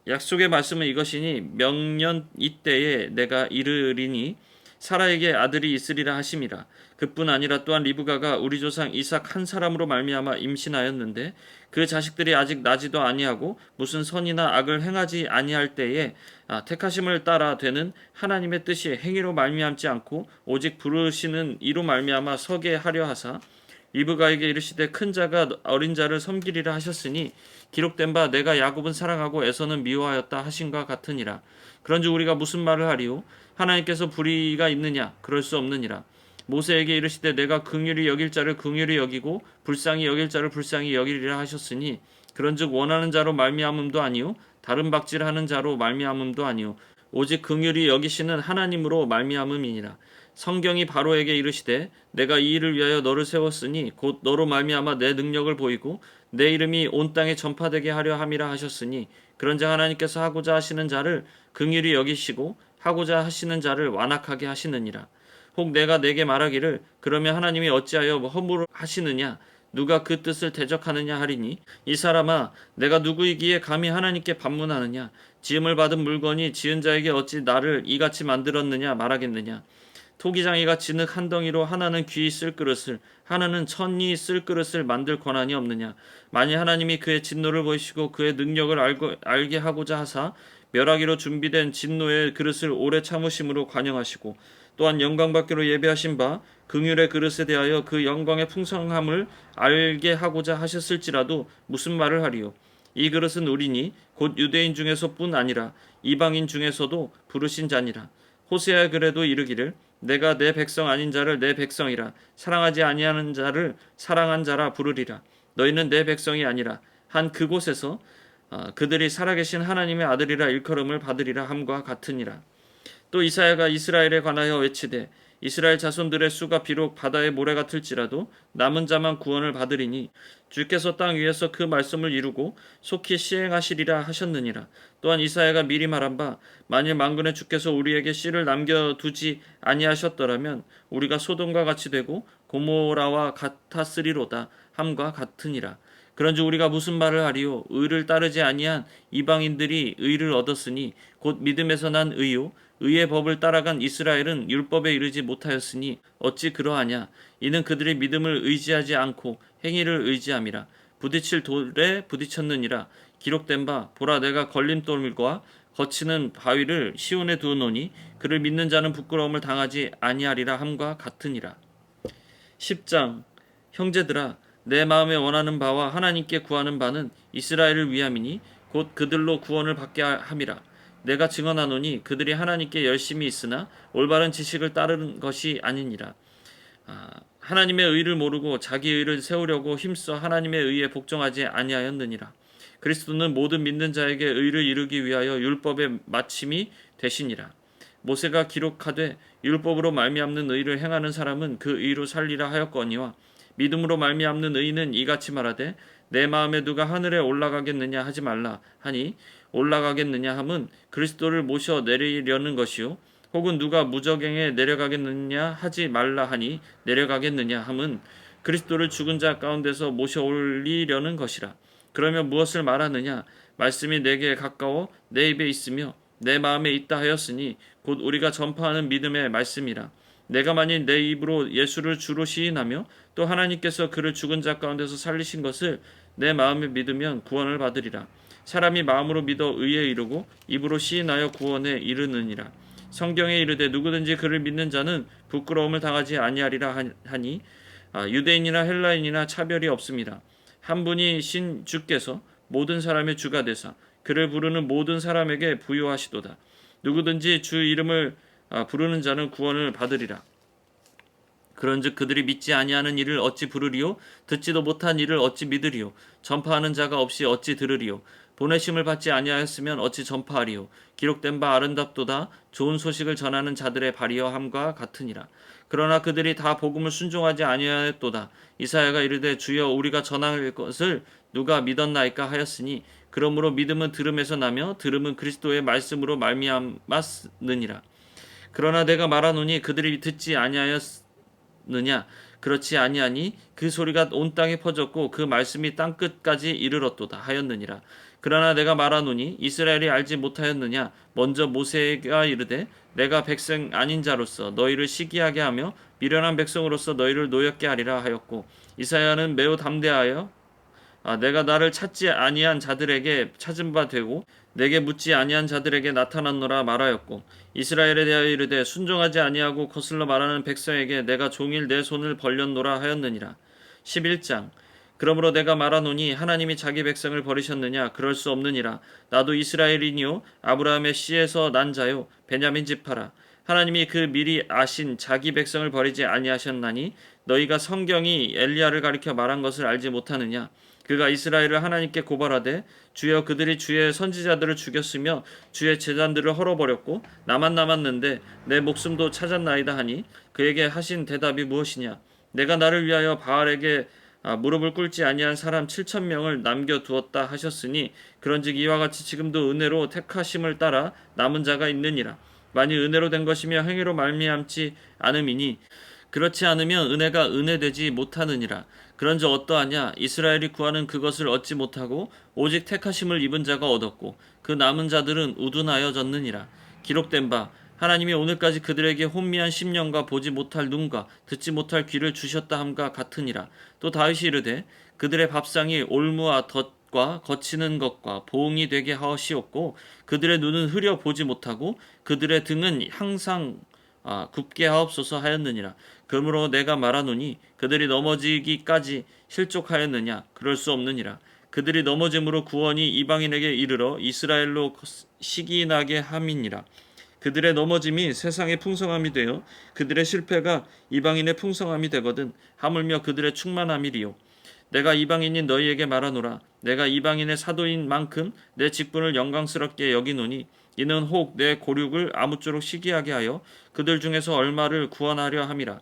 A: 약속의 말씀은 이것이니 명년 이때에 내가 이르리니 사라에게 아들이 있으리라 하심이라. 그뿐 아니라 또한 리브가가 우리 조상 이삭 한 사람으로 말미암아 임신하였는데 그 자식들이 아직 나지도 아니하고 무슨 선이나 악을 행하지 아니할 때에 택하심을 따라 되는 하나님의 뜻이 행위로 말미암지 않고 오직 부르시는 이로 말미암아 서게 하려 하사 리브가에게 이르시되 큰 자가 어린 자를 섬기리라 하셨으니 기록된 바 내가 야곱은 사랑하고 에서는 미워하였다 하신과 같으니라. 그런즉 우리가 무슨 말을 하리요? 하나님께서 불의가 있느냐? 그럴 수 없느니라. 모세에게 이르시되 내가 긍휼히 여길 자를 긍휼히 여기고 불쌍히 여길 자를 불쌍히 여기리라 하셨으니 그런즉 원하는 자로 말미암음도 아니요 다른 박질하는 자로 말미암음도 아니요 오직 긍휼히 여기시는 하나님으로 말미암음이니라. 성경이 바로에게 이르시되 내가 이 일을 위하여 너를 세웠으니 곧 너로 말미암아 내 능력을 보이고 내 이름이 온 땅에 전파되게 하려 함이라 하셨으니 그런즉 하나님께서 하고자 하시는 자를 긍휼히 여기시고 하고자 하시는 자를 완악하게 하시느니라. 혹 내가 내게 말하기를 그러면 하나님이 어찌하여 허물을 하시느냐 누가 그 뜻을 대적하느냐 하리니 이 사람아 내가 누구이기에 감히 하나님께 반문하느냐 지음을 받은 물건이 지은 자에게 어찌 나를 이같이 만들었느냐 말하겠느냐 토기장이가 진흙 한 덩이로 하나는 귀히 쓸 그릇을 하나는 천이 쓸 그릇을 만들 권한이 없느냐. 만일 하나님이 그의 진노를 보이시고 그의 능력을 알게 하고자 하사 멸하기로 준비된 진노의 그릇을 오래 참으심으로 관영하시고 또한 영광받기로 예배하신 바 긍휼의 그릇에 대하여 그 영광의 풍성함을 알게 하고자 하셨을지라도 무슨 말을 하리요. 이 그릇은 우리니 곧 유대인 중에서뿐 아니라 이방인 중에서도 부르신 자니라. 호세아의 글에도 이르기를 내가 내 백성 아닌 자를 내 백성이라 사랑하지 아니하는 자를 사랑한 자라 부르리라. 너희는 내 백성이 아니라 한 그곳에서 그들이 살아계신 하나님의 아들이라 일컬음을 받으리라 함과 같으니라. 또 이사야가 이스라엘에 관하여 외치되 이스라엘 자손들의 수가 비록 바다의 모래 같을지라도 남은 자만 구원을 받으리니 주께서 땅 위에서 그 말씀을 이루고 속히 시행하시리라 하셨느니라. 또한 이사야가 미리 말한 바 만일 만군의 주께서 우리에게 씨를 남겨두지 아니하셨더라면 우리가 소돔과 같이 되고 고모라와 같았으리로다 함과 같으니라. 그런즉 우리가 무슨 말을 하리요. 의를 따르지 아니한 이방인들이 의를 얻었으니 곧 믿음에서 난 의요 의의 법을 따라간 이스라엘은 율법에 이르지 못하였으니 어찌 그러하냐. 이는 그들이 믿음을 의지하지 않고 행위를 의지함이라. 부딪힐 돌에 부딪혔느니라. 기록된 바 보라 내가 걸림돌과 거치는 바위를 시온에 두어노니 그를 믿는 자는 부끄러움을 당하지 아니하리라 함과 같으니라. 10장 형제들아 내 마음에 원하는 바와 하나님께 구하는 바는 이스라엘을 위함이니 곧 그들로 구원을 받게 함이라. 내가 증언하노니 그들이 하나님께 열심히 있으나 올바른 지식을 따르는 것이 아니니라. 하나님의 의를 모르고 자기 의를 세우려고 힘써 하나님의 의에 복종하지 아니하였느니라. 그리스도는 모든 믿는 자에게 의를 이루기 위하여 율법의 마침이 되시니라. 모세가 기록하되 율법으로 말미암는 의를 행하는 사람은 그 의로 살리라 하였거니와 믿음으로 말미암는 의는 이같이 말하되 내 마음에 누가 하늘에 올라가겠느냐 하지 말라 하니 올라가겠느냐 함은 그리스도를 모셔 내리려는 것이요 혹은 누가 무저갱에 내려가겠느냐 하지 말라 하니 내려가겠느냐 함은 그리스도를 죽은 자 가운데서 모셔 올리려는 것이라. 그러면 무엇을 말하느냐. 말씀이 내게 가까워 내 입에 있으며 내 마음에 있다 하였으니 곧 우리가 전파하는 믿음의 말씀이라. 내가 만일 내 입으로 예수를 주로 시인하며 또 하나님께서 그를 죽은 자 가운데서 살리신 것을 내 마음에 믿으면 구원을 받으리라. 사람이 마음으로 믿어 의에 이르고 입으로 시인하여 구원에 이르느니라. 성경에 이르되 누구든지 그를 믿는 자는 부끄러움을 당하지 아니하리라 하니 유대인이나 헬라인이나 차별이 없습니다. 한 분이 신 주께서 모든 사람의 주가 되사 그를 부르는 모든 사람에게 부요하시도다. 누구든지 주 이름을 부르는 자는 구원을 받으리라. 그런즉 그들이 믿지 아니하는 일을 어찌 부르리요? 듣지도 못한 일을 어찌 믿으리요? 전파하는 자가 없이 어찌 들으리요? 보내심을 받지 아니하였으면 어찌 전파하리요? 기록된 바 아름답도다 좋은 소식을 전하는 자들의 발이여 함과 같으니라. 그러나 그들이 다 복음을 순종하지 아니하였도다. 이사야가 이르되 주여 우리가 전할 것을 누가 믿었나이까 하였으니 그러므로 믿음은 들음에서 나며 들음은 그리스도의 말씀으로 말미암았느니라. 그러나 내가 말하노니 그들이 듣지 아니하였느냐. 그렇지 아니하니 그 소리가 온 땅에 퍼졌고 그 말씀이 땅 끝까지 이르렀도다 하였느니라. 그러나 내가 말하노니 이스라엘이 알지 못하였느냐. 먼저 모세가 이르되 내가 백성 아닌 자로서 너희를 시기하게 하며 미련한 백성으로서 너희를 노엽게 하리라 하였고 이사야는 매우 담대하여 내가 나를 찾지 아니한 자들에게 찾은 바 되고 내게 묻지 아니한 자들에게 나타났노라 말하였고 이스라엘에 대하여 이르되 순종하지 아니하고 거슬러 말하는 백성에게 내가 종일 내 손을 벌렸노라 하였느니라. 11장 그러므로 내가 말하노니 하나님이 자기 백성을 버리셨느냐. 그럴 수 없느니라. 나도 이스라엘이니요 아브라함의 씨에서 난 자요 베냐민 지파라. 하나님이 그 미리 아신 자기 백성을 버리지 아니하셨나니 너희가 성경이 엘리야를 가리켜 말한 것을 알지 못하느냐. 그가 이스라엘을 하나님께 고발하되 주여 그들이 주의 선지자들을 죽였으며 주의 제단들을 헐어버렸고 나만 남았는데 내 목숨도 찾았나이다 하니 그에게 하신 대답이 무엇이냐. 내가 나를 위하여 바알에게 무릎을 꿇지 아니한 사람 7,000명을 남겨두었다 하셨으니 그런즉 이와 같이 지금도 은혜로 택하심을 따라 남은 자가 있느니라. 만일 은혜로 된 것이며 행위로 말미암지 않음이니 그렇지 않으면 은혜가 은혜되지 못하느니라. 그런즉 어떠하냐. 이스라엘이 구하는 그것을 얻지 못하고 오직 택하심을 입은 자가 얻었고 그 남은 자들은 우둔하여졌느니라. 기록된 바 하나님이 오늘까지 그들에게 혼미한 심령과 보지 못할 눈과 듣지 못할 귀를 주셨다 함과 같으니라. 또 다윗이 이르되 그들의 밥상이 올무와 덫과 거치는 것과 보응이 되게 하시옵고 그들의 눈은 흐려 보지 못하고 그들의 등은 항상 굽게 하옵소서 하였느니라. 그러므로 내가 말하노니 그들이 넘어지기까지 실족하였느냐? 그럴 수 없느니라. 그들이 넘어짐으로 구원이 이방인에게 이르러 이스라엘로 시기나게 함이니라. 그들의 넘어짐이 세상의 풍성함이 되어 그들의 실패가 이방인의 풍성함이 되거든 하물며 그들의 충만함이리요. 내가 이방인인 너희에게 말하노라. 내가 이방인의 사도인 만큼 내 직분을 영광스럽게 여기노니 이는 혹 내 고륙을 아무쪼록 시기하게 하여 그들 중에서 얼마를 구원하려 함이라.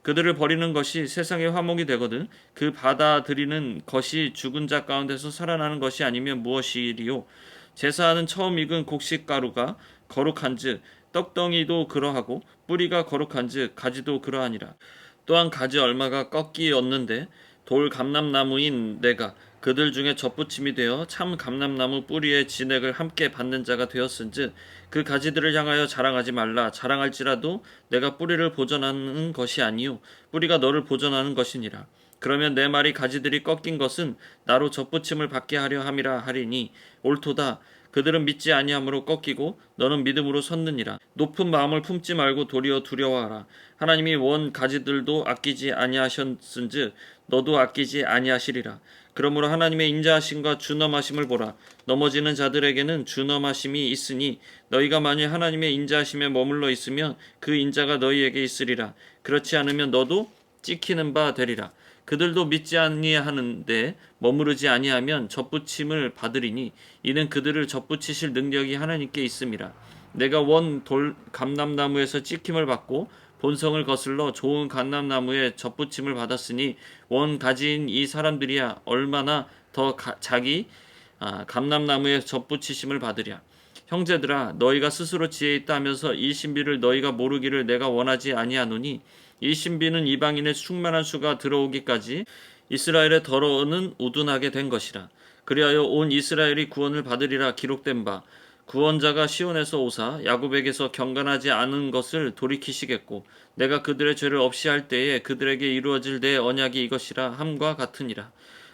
A: 그들을 버리는 것이 세상의 화목이 되거든 그 받아들이는 것이 죽은 자 가운데서 살아나는 것이 아니면 무엇이리요. 제사하는 처음 익은 곡식가루가 거룩한즉 떡덩이도 그러하고 뿌리가 거룩한즉 가지도 그러하니라. 또한 가지 얼마가 꺾이었는데 돌 감람나무인 내가 그들 중에 젖붙임이 되어 참 감람나무 뿌리의 진액을 함께 받는 자가 되었은즉 그 가지들을 향하여 자랑하지 말라. 자랑할지라도 내가 뿌리를 보존하는 것이 아니요 뿌리가 너를 보존하는 것이니라. 그러면 내 말이 가지들이 꺾인 것은 나로 젖붙임을 받게 하려 함이라 하리니 옳도다. 그들은 믿지 아니함으로 꺾이고 너는 믿음으로 섰느니라. 높은 마음을 품지 말고 도리어 두려워하라. 하나님이 원 가지들도 아끼지 아니하셨은즉 너도 아끼지 아니하시리라. 그러므로 하나님의 인자하심과 준엄하심을 보라. 넘어지는 자들에게는 준엄하심이 있으니 너희가 만일 하나님의 인자하심에 머물러 있으면 그 인자가 너희에게 있으리라. 그렇지 않으면 너도 찍히는 바 되리라. 그들도 믿지 아니하는데 머무르지 아니하면 젖붙임을 받으리니 이는 그들을 젖붙이실 능력이 하나님께 있음이라. 내가 원 돌 감람나무에서 찍힘을 받고 본성을 거슬러 좋은 감람나무에 젖붙임을 받았으니 원 가지인 이 사람들이야 얼마나 더 자기 감람나무에 젖붙이심을 받으랴. 형제들아 너희가 스스로 지혜 있다 하면서 이 신비를 너희가 모르기를 내가 원하지 아니하노니 이 신비는 이방인의 충만한 수가 들어오기까지 이스라엘의 더러움은 우둔하게 된 것이라. 그리하여 온 이스라엘이 구원을 받으리라 기록된 바 구원자가 시온에서 오사 야곱에게서 경건하지 않은 것을 돌이키시겠고 내가 그들의 죄를 없이 할 때에 그들에게 이루어질 내 언약이 이것이라 함과 같으니라.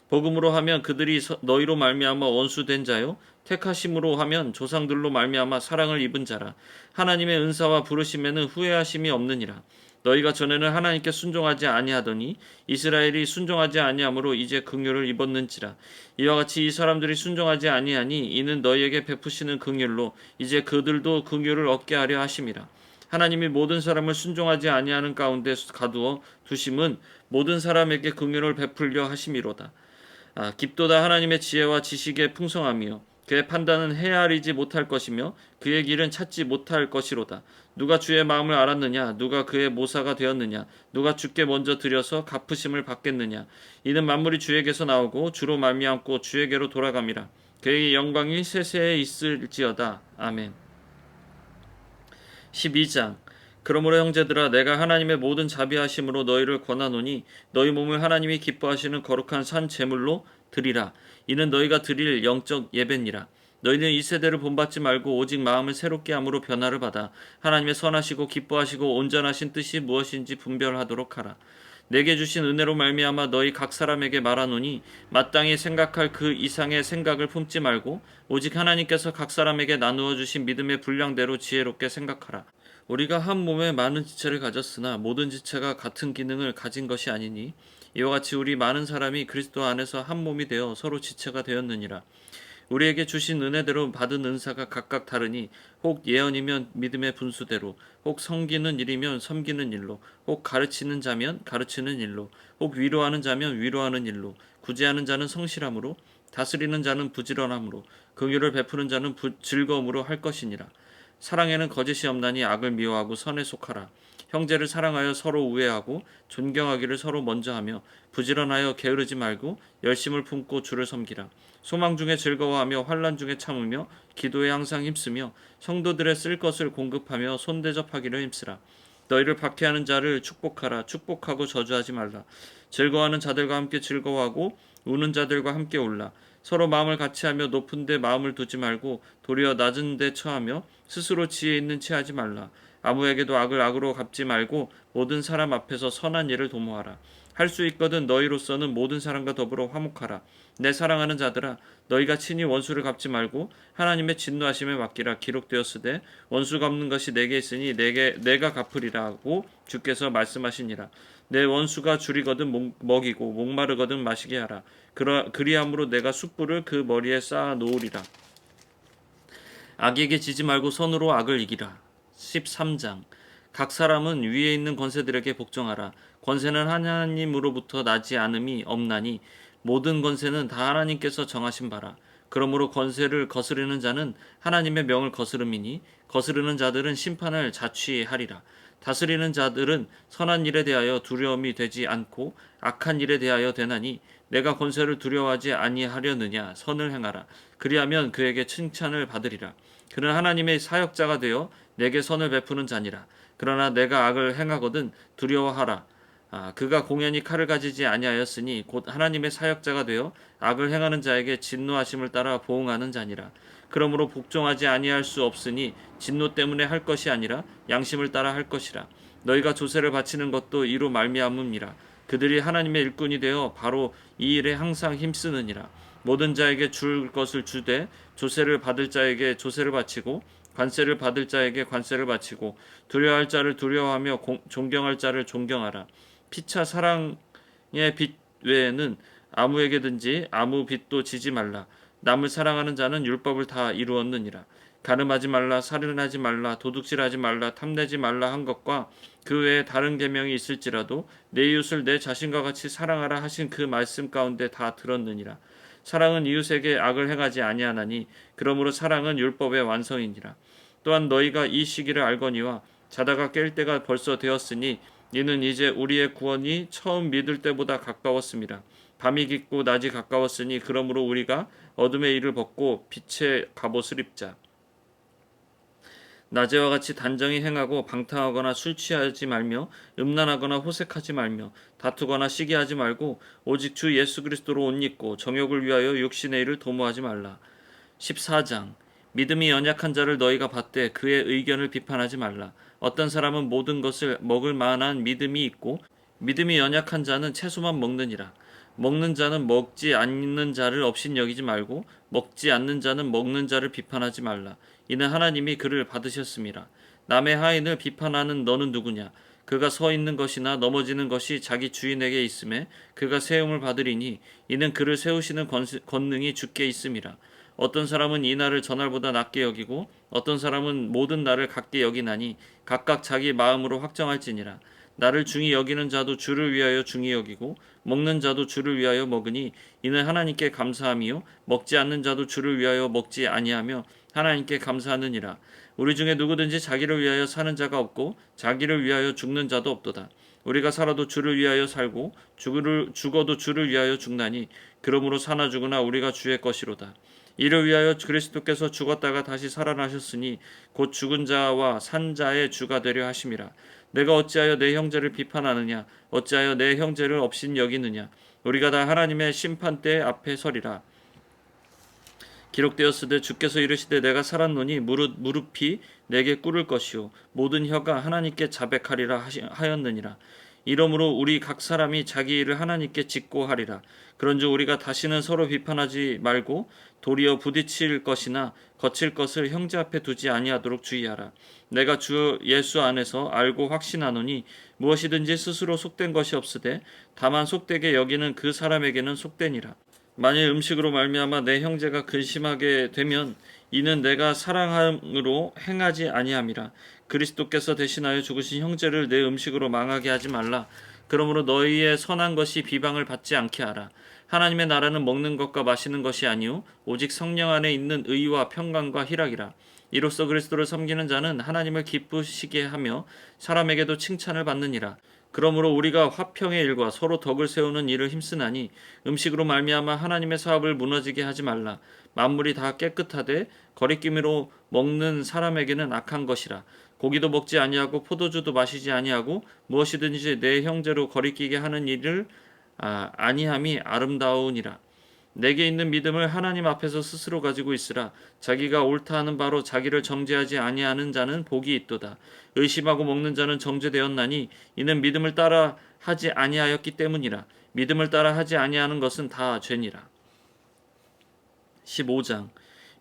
A: 복음으로 하면 그들이 너희로 말미암아 원수된 자요 택하심으로 하면 조상들로 말미암아 사랑을 입은 자라. 하나님의 은사와 부르심에는 후회하심이 없느니라. 너희가 전에는 하나님께 순종하지 아니하더니 이스라엘이 순종하지 아니하므로 이제 긍휼을 입었는지라. 이와 같이 이 사람들이 순종하지 아니하니 이는 너희에게 베푸시는 긍휼로 이제 그들도 긍휼을 얻게 하려 하심이라. 하나님이 모든 사람을 순종하지 아니하는 가운데 가두어 두심은 모든 사람에게 긍휼을 베풀려 하심이로다. 깊도다 하나님의 지혜와 지식의 풍성함이요 그의 판단은 헤아리지 못할 것이며 그의 길은 찾지 못할 것이로다. 누가 주의 마음을 알았느냐? 누가 그의 모사가 되었느냐? 누가 주께 먼저 드려서 갚으심을 받겠느냐? 이는 만물이 주에게서 나오고 주로 말미암고 주에게로 돌아감이라. 그의 영광이 세세에 있을지어다. 아멘. 12장 그러므로 형제들아 내가 하나님의 모든 자비하심으로 너희를 권하노니 너희 몸을 하나님이 기뻐하시는 거룩한 산 제물로 드리라. 이는 너희가 드릴 영적 예배니라. 너희는 이 세대를 본받지 말고 오직 마음을 새롭게 함으로 변화를 받아 하나님의 선하시고 기뻐하시고 온전하신 뜻이 무엇인지 분별하도록 하라. 내게 주신 은혜로 말미암아 너희 각 사람에게 말하노니 마땅히 생각할 그 이상의 생각을 품지 말고 오직 하나님께서 각 사람에게 나누어 주신 믿음의 분량대로 지혜롭게 생각하라. 우리가 한 몸에 많은 지체를 가졌으나 모든 지체가 같은 기능을 가진 것이 아니니 이와 같이 우리 많은 사람이 그리스도 안에서 한 몸이 되어 서로 지체가 되었느니라. 우리에게 주신 은혜대로 받은 은사가 각각 다르니 혹 예언이면 믿음의 분수대로 혹 섬기는 일이면 섬기는 일로 혹 가르치는 자면 가르치는 일로 혹 위로하는 자면 위로하는 일로 구제하는 자는 성실함으로 다스리는 자는 부지런함으로 긍휼을 베푸는 자는 즐거움으로 할 것이니라. 사랑에는 거짓이 없나니 악을 미워하고 선에 속하라. 형제를 사랑하여 서로 우애하고 존경하기를 서로 먼저 하며 부지런하여 게으르지 말고 열심을 품고 주를 섬기라. 소망 중에 즐거워하며 환난 중에 참으며 기도에 항상 힘쓰며 성도들의 쓸 것을 공급하며 손대접하기를 힘쓰라. 너희를 박해하는 자를 축복하라. 축복하고 저주하지 말라. 즐거워하는 자들과 함께 즐거워하고 우는 자들과 함께 울라. 서로 마음을 같이하며 높은 데 마음을 두지 말고 도리어 낮은 데 처하며 스스로 지혜 있는 체하지 말라. 아무에게도 악을 악으로 갚지 말고 모든 사람 앞에서 선한 일을 도모하라. 할 수 있거든 너희로서는 모든 사람과 더불어 화목하라. 내 사랑하는 자들아, 너희가 친히 원수를 갚지 말고 하나님의 진노하심에 맡기라. 기록되었으되 원수 갚는 것이 내게 있으니 내가 갚으리라고 주께서 말씀하시니라. 내 원수가 줄이거든 먹이고 목마르거든 마시게 하라. 그리함으로 내가 숯불을 그 머리에 쌓아 놓으리라. 악에게 지지 말고 선으로 악을 이기라. 13장. 각 사람은 위에 있는 권세들에게 복종하라. 권세는 하나님으로부터 나지 않음이 없나니 모든 권세는 다 하나님께서 정하신 바라. 그러므로 권세를 거스르는 자는 하나님의 명을 거스름이니 거스르는 자들은 심판을 자취하리라. 다스리는 자들은 선한 일에 대하여 두려움이 되지 않고 악한 일에 대하여 되나니 내가 권세를 두려워하지 아니하려느냐. 선을 행하라. 그리하면 그에게 칭찬을 받으리라. 그는 하나님의 사역자가 되어 내게 선을 베푸는 자니라. 그러나 내가 악을 행하거든 두려워하라. 그가 공연히 칼을 가지지 아니하였으니 곧 하나님의 사역자가 되어 악을 행하는 자에게 진노하심을 따라 보응하는 자니라. 그러므로 복종하지 아니할 수 없으니 진노 때문에 할 것이 아니라 양심을 따라 할 것이라. 너희가 조세를 바치는 것도 이로 말미암음이라. 그들이 하나님의 일꾼이 되어 바로 이 일에 항상 힘쓰느니라. 모든 자에게 줄 것을 주되 조세를 받을 자에게 조세를 바치고 관세를 받을 자에게 관세를 바치고 두려워할 자를 두려워하며 존경할 자를 존경하라. 피차 사랑의 빚 외에는 아무에게든지 아무 빚도 지지 말라. 남을 사랑하는 자는 율법을 다 이루었느니라. 간음하지 말라, 살인하지 말라, 도둑질하지 말라, 탐내지 말라 한 것과 그 외에 다른 계명이 있을지라도 내 이웃을 내 자신과 같이 사랑하라 하신 그 말씀 가운데 다 들었느니라. 사랑은 이웃에게 악을 행하지 아니하나니 그러므로 사랑은 율법의 완성이니라. 또한 너희가 이 시기를 알거니와 자다가 깰 때가 벌써 되었으니 이는 이제 우리의 구원이 처음 믿을 때보다 가까웠습니다. 밤이 깊고 낮이 가까웠으니 그러므로 우리가 어둠의 일을 벗고 빛의 갑옷을 입자. 낮에와 같이 단정히 행하고 방탕하거나 술 취하지 말며 음란하거나 호색하지 말며 다투거나 시기하지 말고 오직 주 예수 그리스도로 옷 입고 정욕을 위하여 육신의 일을 도모하지 말라. 14장. 믿음이 연약한 자를 너희가 받되 그의 의견을 비판하지 말라. 어떤 사람은 모든 것을 먹을 만한 믿음이 있고 믿음이 연약한 자는 채소만 먹느니라. 먹는 자는 먹지 않는 자를 업신 여기지 말고 먹지 않는 자는 먹는 자를 비판하지 말라. 이는 하나님이 그를 받으셨음이라. 남의 하인을 비판하는 너는 누구냐? 그가 서 있는 것이나 넘어지는 것이 자기 주인에게 있음에 그가 세움을 받으리니 이는 그를 세우시는 권능이 주께 있음이라. 어떤 사람은 이 날을 저날보다 낮게 여기고 어떤 사람은 모든 날을 같게 여기나니 각각 자기 마음으로 확정할지니라. 나를 중히 여기는 자도 주를 위하여 중히 여기고 먹는 자도 주를 위하여 먹으니 이는 하나님께 감사함이요 먹지 않는 자도 주를 위하여 먹지 아니하며 하나님께 감사하느니라. 우리 중에 누구든지 자기를 위하여 사는 자가 없고 자기를 위하여 죽는 자도 없도다. 우리가 살아도 주를 위하여 살고 죽어도 주를 위하여 죽나니 그러므로 사나 죽으나 우리가 주의 것이로다. 이를 위하여 그리스도께서 죽었다가 다시 살아나셨으니 곧 죽은 자와 산 자의 주가 되려 하심이라. 내가 어찌하여 내 형제를 비판하느냐? 어찌하여 내 형제를 업신 여기느냐? 우리가 다 하나님의 심판대 앞에 서리라. 기록되었으되 주께서 이르시되 내가 살았노니 무릎이 내게 꿇을 것이요 모든 혀가 하나님께 자백하리라 하였느니라. 이러므로 우리 각 사람이 자기 일을 하나님께 짓고 하리라. 그런즉 우리가 다시는 서로 비판하지 말고 도리어 부딪힐 것이나 거칠 것을 형제 앞에 두지 아니하도록 주의하라. 내가 주 예수 안에서 알고 확신하노니 무엇이든지 스스로 속된 것이 없으되 다만 속되게 여기는 그 사람에게는 속되니라. 만일 음식으로 말미암아 내 형제가 근심하게 되면 이는 내가 사랑함으로 행하지 아니함이라. 그리스도께서 대신하여 죽으신 형제를 내 음식으로 망하게 하지 말라. 그러므로 너희의 선한 것이 비방을 받지 않게 하라. 하나님의 나라는 먹는 것과 마시는 것이 아니요 오직 성령 안에 있는 의와 평강과 희락이라. 이로써 그리스도를 섬기는 자는 하나님을 기쁘시게 하며 사람에게도 칭찬을 받느니라. 그러므로 우리가 화평의 일과 서로 덕을 세우는 일을 힘쓰나니 음식으로 말미암아 하나님의 사업을 무너지게 하지 말라. 만물이 다 깨끗하되 거리낌으로 먹는 사람에게는 악한 것이라. 고기도 먹지 아니하고 포도주도 마시지 아니하고 무엇이든지 내 형제로 거리끼게 하는 일을 아니함이 아름다우니라. 내게 있는 믿음을 하나님 앞에서 스스로 가지고 있으라. 자기가 옳다 하는 바로 자기를 정죄하지 아니하는 자는 복이 있도다. 의심하고 먹는 자는 정죄되었나니 이는 믿음을 따라 하지 아니하였기 때문이라. 믿음을 따라 하지 아니하는 것은 다 죄니라. 15장.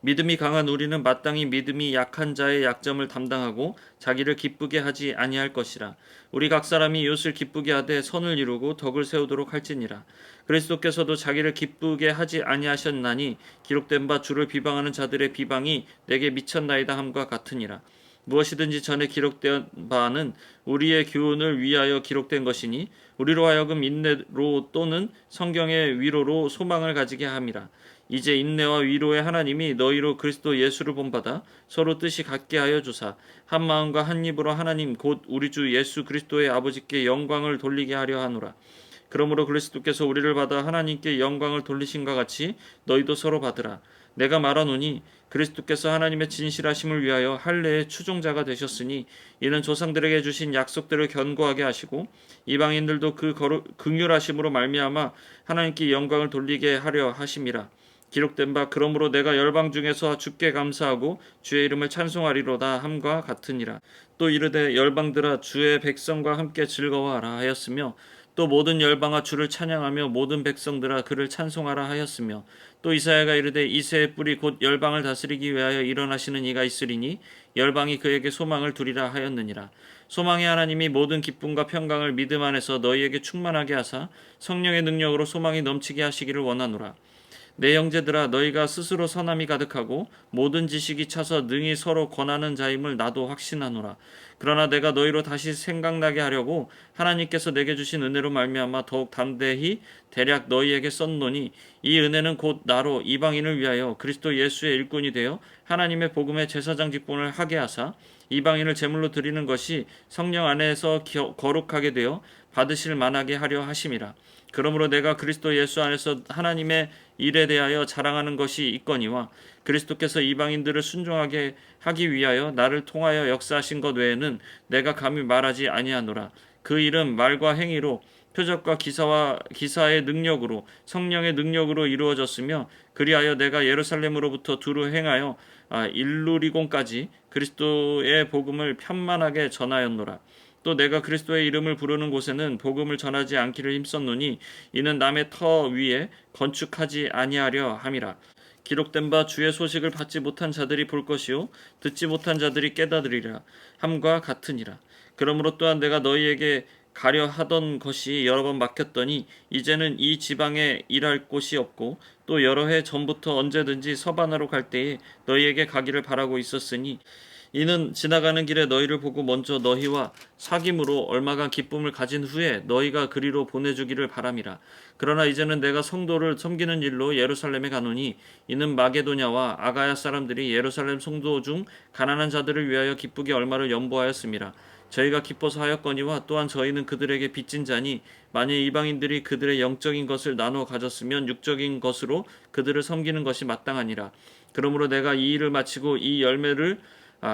A: 믿음이 강한 우리는 마땅히 믿음이 약한 자의 약점을 담당하고 자기를 기쁘게 하지 아니할 것이라. 우리 각 사람이 이웃을 기쁘게 하되 선을 이루고 덕을 세우도록 할지니라. 그리스도께서도 자기를 기쁘게 하지 아니하셨나니 기록된 바 주를 비방하는 자들의 비방이 내게 미쳤나이다 함과 같으니라. 무엇이든지 전에 기록된 바는 우리의 교훈을 위하여 기록된 것이니 우리로 하여금 인내로 또는 성경의 위로로 소망을 가지게 함이라. 이제 인내와 위로의 하나님이 너희로 그리스도 예수를 본받아 서로 뜻이 같게 하여 주사 한 마음과 한 입으로 하나님 곧 우리 주 예수 그리스도의 아버지께 영광을 돌리게 하려 하노라. 그러므로 그리스도께서 우리를 받아 하나님께 영광을 돌리신과 같이 너희도 서로 받으라. 내가 말하노니 그리스도께서 하나님의 진실하심을 위하여 할례의 추종자가 되셨으니 이는 조상들에게 주신 약속들을 견고하게 하시고 이방인들도 그 긍휼하심으로 말미암아 하나님께 영광을 돌리게 하려 하심이라. 기록된 바 그러므로 내가 열방 중에서 주께 감사하고 주의 이름을 찬송하리로다 함과 같으니라. 또 이르되 열방들아 주의 백성과 함께 즐거워하라 하였으며 또 모든 열방아 주를 찬양하며 모든 백성들아 그를 찬송하라 하였으며 또 이사야가 이르되 이새의 뿔이 곧 열방을 다스리기 위하여 일어나시는 이가 있으리니 열방이 그에게 소망을 두리라 하였느니라. 소망의 하나님이 모든 기쁨과 평강을 믿음 안에서 너희에게 충만하게 하사 성령의 능력으로 소망이 넘치게 하시기를 원하노라. 내 형제들아 너희가 스스로 선함이 가득하고 모든 지식이 차서 능히 서로 권하는 자임을 나도 확신하노라. 그러나 내가 너희로 다시 생각나게 하려고 하나님께서 내게 주신 은혜로 말미암아 더욱 담대히 대략 너희에게 썼노니 이 은혜는 곧 나로 이방인을 위하여 그리스도 예수의 일꾼이 되어 하나님의 복음의 제사장 직분을 하게 하사 이방인을 제물로 드리는 것이 성령 안에서 거룩하게 되어 받으실 만하게 하려 하심이라. 그러므로 내가 그리스도 예수 안에서 하나님의 일에 대하여 자랑하는 것이 있거니와 그리스도께서 이방인들을 순종하게 하기 위하여 나를 통하여 역사하신 것 외에는 내가 감히 말하지 아니하노라. 그 일은 말과 행위로 표적과 기사의 능력으로 성령의 능력으로 이루어졌으며 그리하여 내가 예루살렘으로부터 두루 행하여 일루리곤까지 그리스도의 복음을 편만하게 전하였노라. 또 내가 그리스도의 이름을 부르는 곳에는 복음을 전하지 않기를 힘썼노니 이는 남의 터 위에 건축하지 아니하려 함이라. 기록된 바 주의 소식을 받지 못한 자들이 볼 것이요 듣지 못한 자들이 깨달으리라 함과 같으니라. 그러므로 또한 내가 너희에게 가려 하던 것이 여러 번 막혔더니 이제는 이 지방에 일할 곳이 없고 또 여러 해 전부터 언제든지 서바나로 갈 때에 너희에게 가기를 바라고 있었으니 이는 지나가는 길에 너희를 보고 먼저 너희와 사귐으로 얼마간 기쁨을 가진 후에 너희가 그리로 보내주기를 바람이라. 그러나 이제는 내가 성도를 섬기는 일로 예루살렘에 가노니 이는 마게도냐와 아가야 사람들이 예루살렘 성도 중 가난한 자들을 위하여 기쁘게 얼마를 연보하였음이라. 저희가 기뻐서 하였거니와 또한 저희는 그들에게 빚진 자니 만일 이방인들이 그들의 영적인 것을 나누어 가졌으면 육적인 것으로 그들을 섬기는 것이 마땅하니라. 그러므로 내가 이 일을 마치고 이 열매를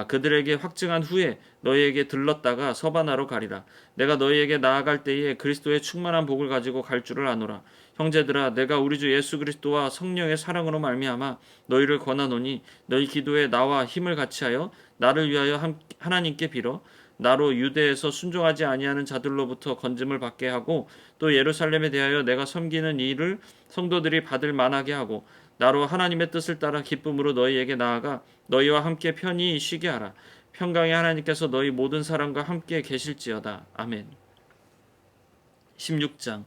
A: 그들에게 확증한 후에 너희에게 들렀다가 서바나로 가리라. 내가 너희에게 나아갈 때에 그리스도의 충만한 복을 가지고 갈 줄을 아노라. 형제들아 내가 우리 주 예수 그리스도와 성령의 사랑으로 말미암아 너희를 권하노니 너희 기도에 나와 힘을 같이하여 나를 위하여 하나님께 빌어 나로 유대에서 순종하지 아니하는 자들로부터 건짐을 받게 하고 또 예루살렘에 대하여 내가 섬기는 일을 성도들이 받을 만하게 하고 나로 하나님의 뜻을 따라 기쁨으로 너희에게 나아가 너희와 함께 편히 쉬게 하라. 평강의 하나님께서 너희 모든 사람과 함께 계실지어다. 아멘. 16장.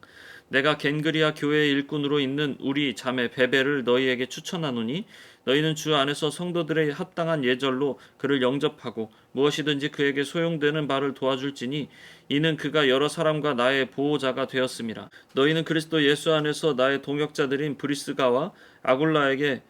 A: 내가 겐그리아 교회의 일꾼으로 있는 우리 자매 베베를 너희에게 추천하노니 너희는 주 안에서 성도들의 합당한 예절로 그를 영접하고 무엇이든지 그에게 소용되는 바를 도와줄지니 이는 그가 여러 사람과 나의 보호자가 되었음이라. 너희는 그리스도 예수 안에서 나의 동역자들인 브리스가와 아굴라에게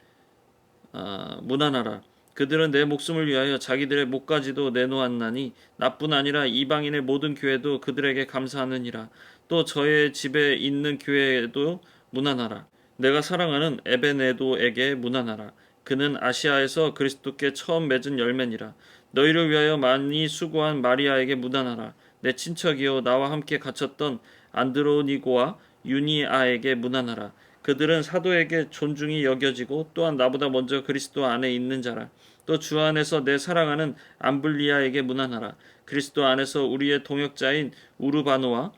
A: 문안하라. 그들은 내 목숨을 위하여 자기들의 목까지도 내놓았나니 나뿐 아니라 이방인의 모든 교회도 그들에게 감사하느니라. 또 저의 집에 있는 교회에도 문안하라. 내가 사랑하는 에베네도에게 문안하라. 그는 아시아에서 그리스도께 처음 맺은 열매니라. 너희를 위하여 많이 수고한 마리아에게 문안하라. 내 친척이요 나와 함께 갇혔던 안드로니고와 유니아에게 문안하라. 그들은 사도에게 존중이 여겨지고 또한 나보다 먼저 그리스도 안에 있는 자라. 또 주 안에서 내 사랑하는 암블리아에게 문안하라. 그리스도 안에서 우리의 동역자인 우르바노와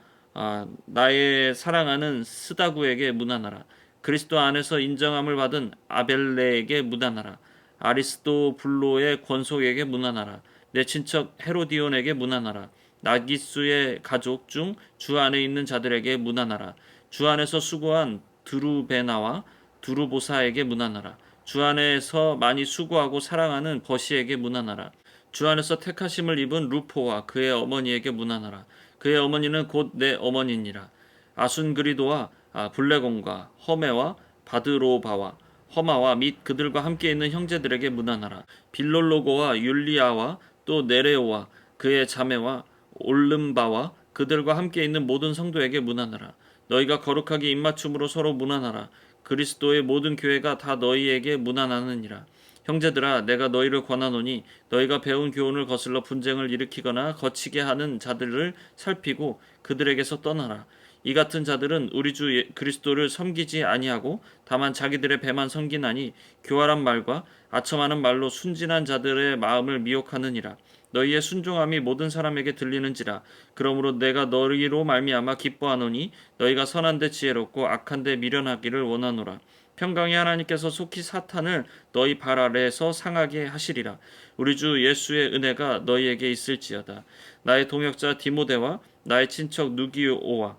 A: 나의 사랑하는 스다구에게 문안하라. 그리스도 안에서 인정함을 받은 아벨레에게 문안하라. 아리스도블로의 권속에게 문안하라. 내 친척 헤로디온에게 문안하라. 나기수의 가족 중 주 안에 있는 자들에게 문안하라. 주 안에서 수고한 드루베나와 두루보사에게 문안하라. 주 안에서 많이 수고하고 사랑하는 버시에게 문안하라. 주 안에서 택하심을 입은 루포와 그의 어머니에게 문안하라. 그의 어머니는 곧 내 어머니니라. 아순그리도와 블레곤과 허메와 바드로바와 허마와 및 그들과 함께 있는 형제들에게 문안하라. 빌롤로고와 율리아와 또 네레오와 그의 자매와 올름바와 그들과 함께 있는 모든 성도에게 문안하라. 너희가 거룩하게 입맞춤으로 서로 문안하라. 그리스도의 모든 교회가 다 너희에게 문안하느니라. 형제들아, 내가 너희를 권하노니 너희가 배운 교훈을 거슬러 분쟁을 일으키거나 거치게 하는 자들을 살피고 그들에게서 떠나라. 이 같은 자들은 우리 주 그리스도를 섬기지 아니하고 다만 자기들의 배만 섬기나니 교활한 말과 아첨하는 말로 순진한 자들의 마음을 미혹하느니라. 너희의 순종함이 모든 사람에게 들리는지라. 그러므로 내가 너희로 말미암아 기뻐하노니 너희가 선한데 지혜롭고 악한데 미련하기를 원하노라. 평강의 하나님께서 속히 사탄을 너희 발 아래에서 상하게 하시리라. 우리 주 예수의 은혜가 너희에게 있을지어다. 나의 동역자 디모데와 나의 친척 누기오와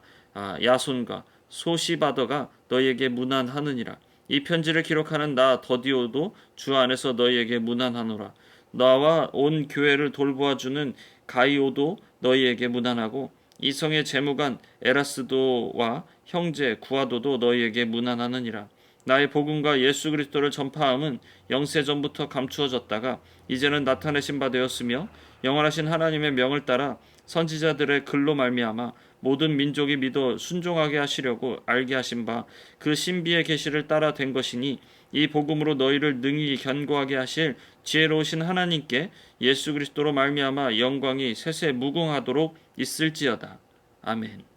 A: 야손과 소시바더가 너희에게 문안하느니라. 이 편지를 기록하는 나 더디오도 주 안에서 너희에게 문안하노라. 나와 온 교회를 돌보아주는 가이오도 너희에게 문안하고 이성의 재무관 에라스도와 형제 구아도도 너희에게 문안하느니라. 나의 복음과 예수 그리스도를 전파함은 영세 전부터 감추어졌다가 이제는 나타내신 바 되었으며 영원하신 하나님의 명을 따라 선지자들의 글로 말미암아 모든 민족이 믿어 순종하게 하시려고 알게 하신 바 그 신비의 계시를 따라 된 것이니 이 복음으로 너희를 능히 견고하게 하실 지혜로우신 하나님께 예수 그리스도로 말미암아 영광이 세세 무궁하도록 있을지어다. 아멘.